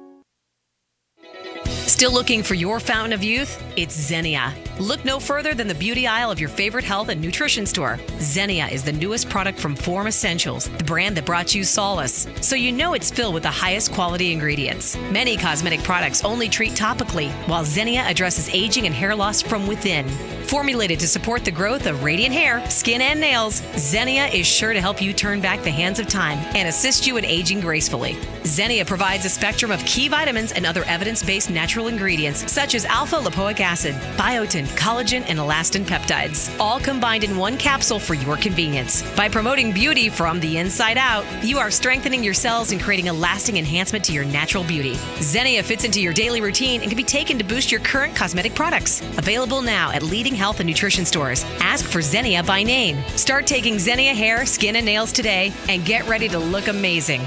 Still looking for your fountain of youth? It's Xenia. Look no further than the beauty aisle of your favorite health and nutrition store. Xenia is the newest product from Form Essentials, the brand that brought you solace. So you know it's filled with the highest quality ingredients. Many cosmetic products only treat topically, while Xenia addresses aging and hair loss from within. Formulated to support the growth of radiant hair, skin, and nails, Xenia is sure to help you turn back the hands of time and assist you in aging gracefully. Xenia provides a spectrum of key vitamins and other evidence-based natural ingredients such as alpha-lipoic acid, biotin, collagen, and elastin peptides, all combined in one capsule for your convenience. By promoting beauty from the inside out, you are strengthening your cells and creating a lasting enhancement to your natural beauty. Xenia fits into your daily routine and can be taken to boost your current cosmetic products. Available now at leading health and nutrition stores. Ask for Xenia by name. Start taking Xenia hair, skin, and nails today and get ready to look amazing.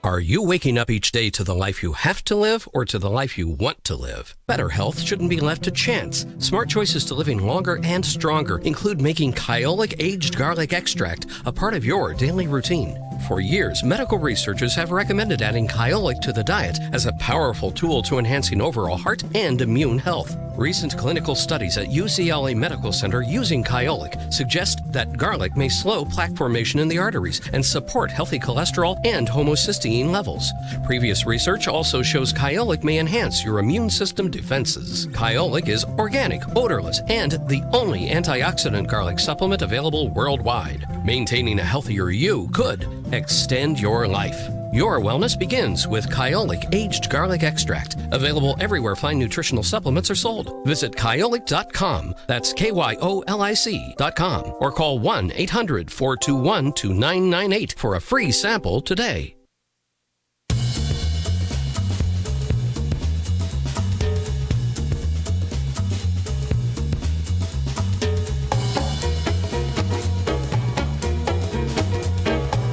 Are you waking up each day to the life you have to live or to the life you want to live? Better health shouldn't be left to chance. Smart choices to living longer and stronger include making Kyolic Aged Garlic Extract a part of your daily routine. For years, medical researchers have recommended adding Kyolic to the diet as a powerful tool to enhancing overall heart and immune health. Recent clinical studies at UCLA Medical Center using Kyolic suggest that garlic may slow plaque formation in the arteries and support healthy cholesterol and homocysteine levels. Previous research also shows Kyolic may enhance your immune system defenses. Kyolic is organic, odorless, and the only antioxidant garlic supplement available worldwide. Maintaining a healthier you could extend your life. Your wellness begins with Kyolic Aged Garlic Extract, available everywhere fine nutritional supplements are sold. Visit Kyolic.com, that's KYOLIC.com, or call 1-800-421-2998 for a free sample today.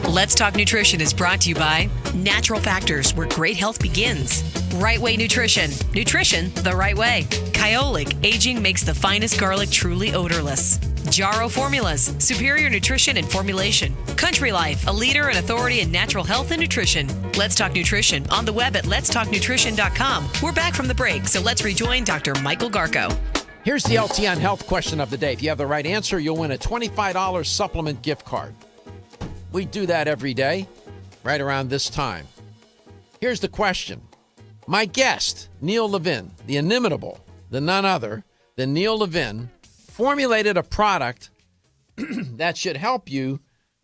Let's Talk Nutrition is brought to you by Natural Factors, where great health begins. Right Way Nutrition. Nutrition the right way. Kyolic, aging makes the finest garlic truly odorless. Jarrow Formulas, superior nutrition and formulation. Country Life, a leader and authority in natural health and nutrition. Let's Talk Nutrition on the web at letstalknutrition.com. We're back from the break, so let's rejoin Dr. Michael Garko. Here's the LTN Health question of the day. If you have the right answer, you'll win a $25 supplement gift card. We do that every day, right around this time. Here's the question. My guest, Neil Levin, the inimitable, the none other than Neil Levin, formulated a product that should help you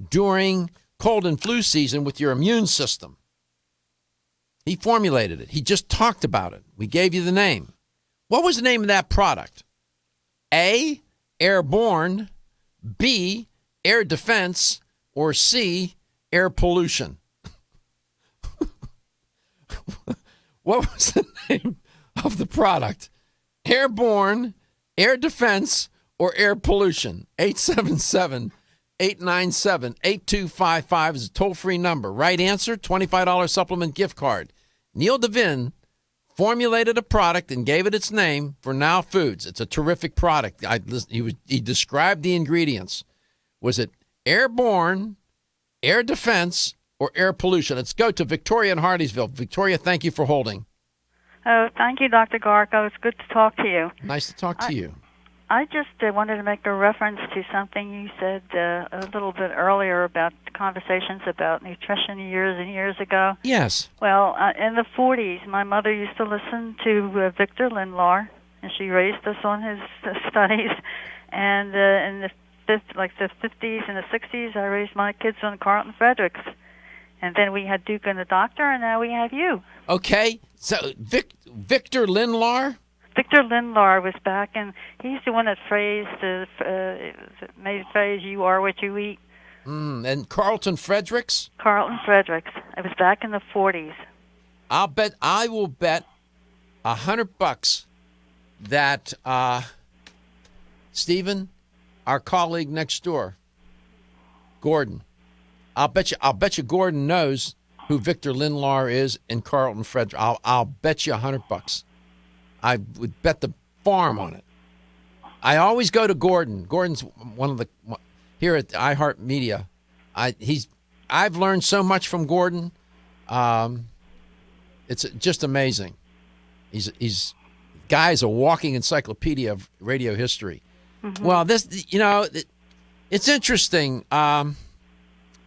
during cold and flu season with your immune system. He formulated it. He just talked about it. We gave you the name. What was the name of that product? A, airborne, B, air defense, or C, air pollution? What was the name of the product? Airborne, air defense, or air pollution? 877-897-8255 is a toll-free number. Right answer, $25 supplement gift card. Neil Devin formulated a product and gave it its name for Now Foods. It's a terrific product. He described the ingredients. Was it airborne, air defense, or air pollution? Let's go to Victoria in Hardeeville. Victoria, thank you for holding. Oh, thank you, Dr. Garko. It's good to talk to you. Nice to talk to you. I just wanted to make a reference to something you said a little bit earlier about conversations about nutrition years and years ago. Yes. Well, in the 40s, my mother used to listen to Victor Lindlar, and she raised us on his studies. And in the 50s and the 60s, I raised my kids on Carlton Fredericks. And then we had Duke and the Doctor, and now we have you. Okay. So Victor Lindlar? Victor Lindlar was back, and he's the one that made the phrase, "You are what you eat." And Carlton Fredericks? Carlton Fredericks. It was back in the 40s. I will bet $100 that Stephen, our colleague next door, Gordon, I'll bet you Gordon knows who Victor Lindlar is and Carlton Fredericks. I'll bet you $100. I would bet the farm on it. I always go to Gordon. Gordon's one of the here at iHeartMedia. I've learned so much from Gordon. It's just amazing. He's guy's a walking encyclopedia of radio history. Mm-hmm. Well, it's interesting, and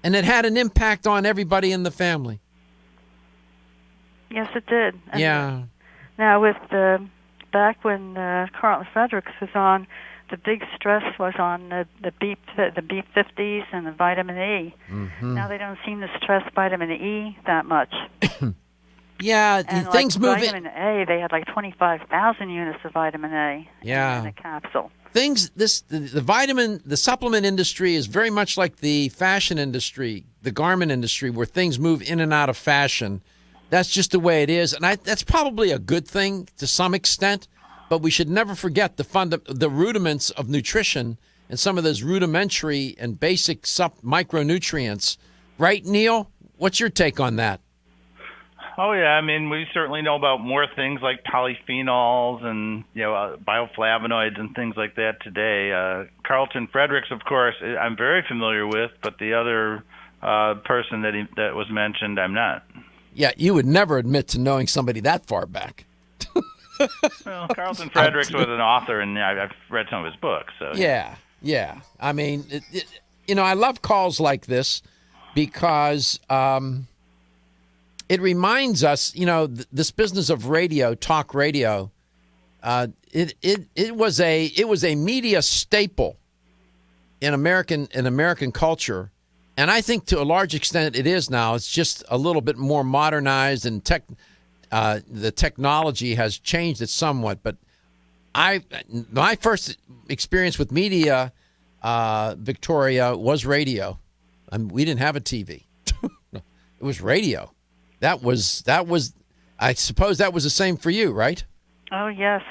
it had an impact on everybody in the family. Yes, it did. And yeah. Now, with back when Carlton Fredericks was on, the big stress was on the B50s and the vitamin E. Mm-hmm. Now they don't seem to stress vitamin E that much. Yeah, and things like move. Vitamin A, they had like 25,000 units of vitamin A in a capsule. The supplement industry is very much like the fashion industry, the garment industry, where things move in and out of fashion. That's just the way it is, and that's probably a good thing to some extent. But we should never forget the rudiments of nutrition and some of those rudimentary and basic micronutrients. Right, Neil? What's your take on that? Oh yeah, I mean, we certainly know about more things like polyphenols and bioflavonoids and things like that today. Carlton Fredericks, of course, I'm very familiar with, but the other person that was mentioned, I'm not. Yeah, you would never admit to knowing somebody that far back. Well, Carlton Fredericks was an author, and I've read some of his books. So yeah. I mean, I love calls like this because it reminds us, this business of radio, talk radio. It was a media staple in American culture. And I think to a large extent it is now. It's just a little bit more modernized, and the technology has changed it somewhat. But my first experience with media, Victoria, was radio. We didn't have a TV. It was radio. That was. I suppose that was the same for you, right? Oh yes.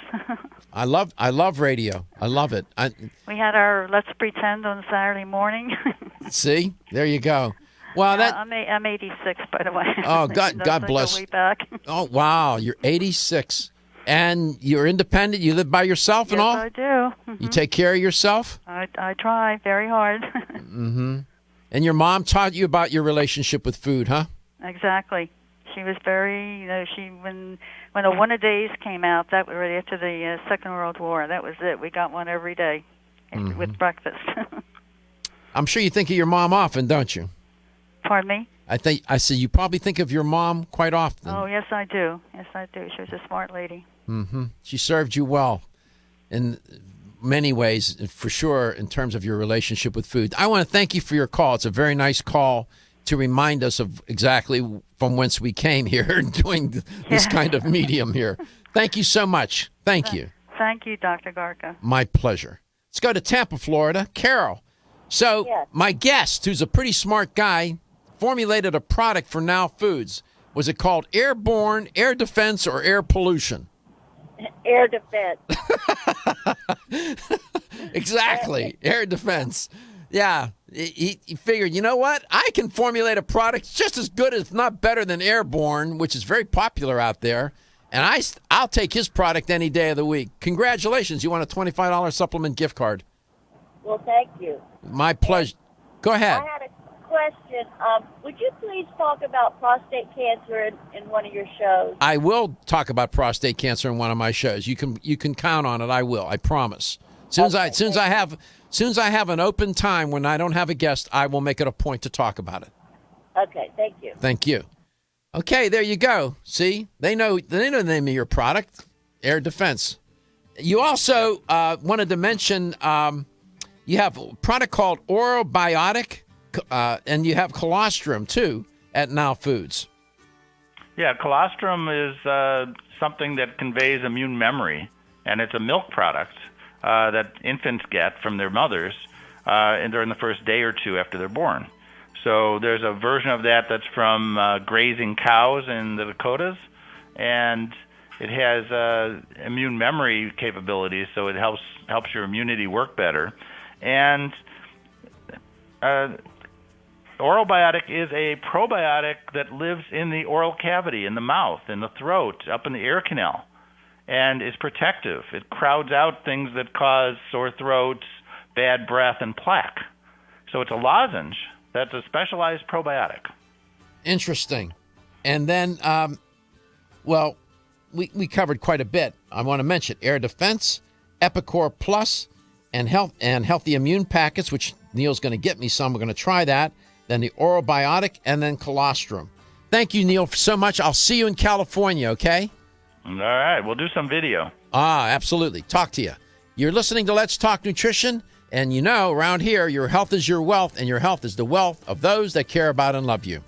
I love radio. I love it. We had our Let's Pretend on Saturday morning. See, there you go. Well, I'm 86, by the way. Oh, God bless. Way back. Oh, wow, you're 86, and you're independent. You live by yourself and all. Yes, I do. Mm-hmm. You take care of yourself. I try very hard. Mm-hmm. And your mom taught you about your relationship with food, huh? Exactly. She was very, when the One-A-Days came out, that was right after the Second World War. That was it. We got one every day with breakfast. I'm sure you think of your mom often, don't you? Pardon me? I say you probably think of your mom quite often. Oh, yes, I do. Yes, I do. She was a smart lady. Mm-hmm. She served you well in many ways, for sure, in terms of your relationship with food. I want to thank you for your call. It's a very nice call to remind us of exactly from whence we came here doing this kind of medium here. Thank you so much. Thank you. Thank you, Dr. Garka. My pleasure. Let's go to Tampa, Florida. Carol. So my guest, who's a pretty smart guy, formulated a product for Now Foods. Was it called Airborne, Air Defense, or Air Pollution? Air Defense. Exactly. Air Defense. Yeah. He figured, you know what? I can formulate a product just as good, if not better, than Airborne, which is very popular out there. And I'll take his product any day of the week. Congratulations. You want a $25 supplement gift card. Well, thank you. My pleasure. Go ahead. I had a question. Would you please talk about prostate cancer in one of your shows? I will talk about prostate cancer in one of my shows. You can count on it. I will. I promise. Soon as I have an open time when I don't have a guest, I will make it a point to talk about it. Okay, thank you. Thank you. Okay, there you go. See, they know the name of your product, Air Defense. You also wanted to mention you have a product called Orobiotic, and you have colostrum too at Now Foods. Yeah, colostrum is something that conveys immune memory, and it's a milk product that infants get from their mothers and during the first day or two after they're born. So there's a version of that that's from grazing cows in the Dakotas, and it has immune memory capabilities, so it helps your immunity work better. And Orobiotic is a probiotic that lives in the oral cavity, in the mouth, in the throat, up in the ear canal, and is protective. It crowds out things that cause sore throats, bad breath, and plaque. So it's a lozenge. That's a specialized probiotic. Interesting. And then, we covered quite a bit. I want to mention Air Defense, Epicor Plus, and Healthy Immune Packets, which Neil's going to get me some. We're going to try that. Then the Orobiotic, and then colostrum. Thank you, Neil, so much. I'll see you in California, okay? All right. We'll do some video. Absolutely. Talk to you. You're listening to Let's Talk Nutrition. And you know, around here, your health is your wealth, and your health is the wealth of those that care about and love you.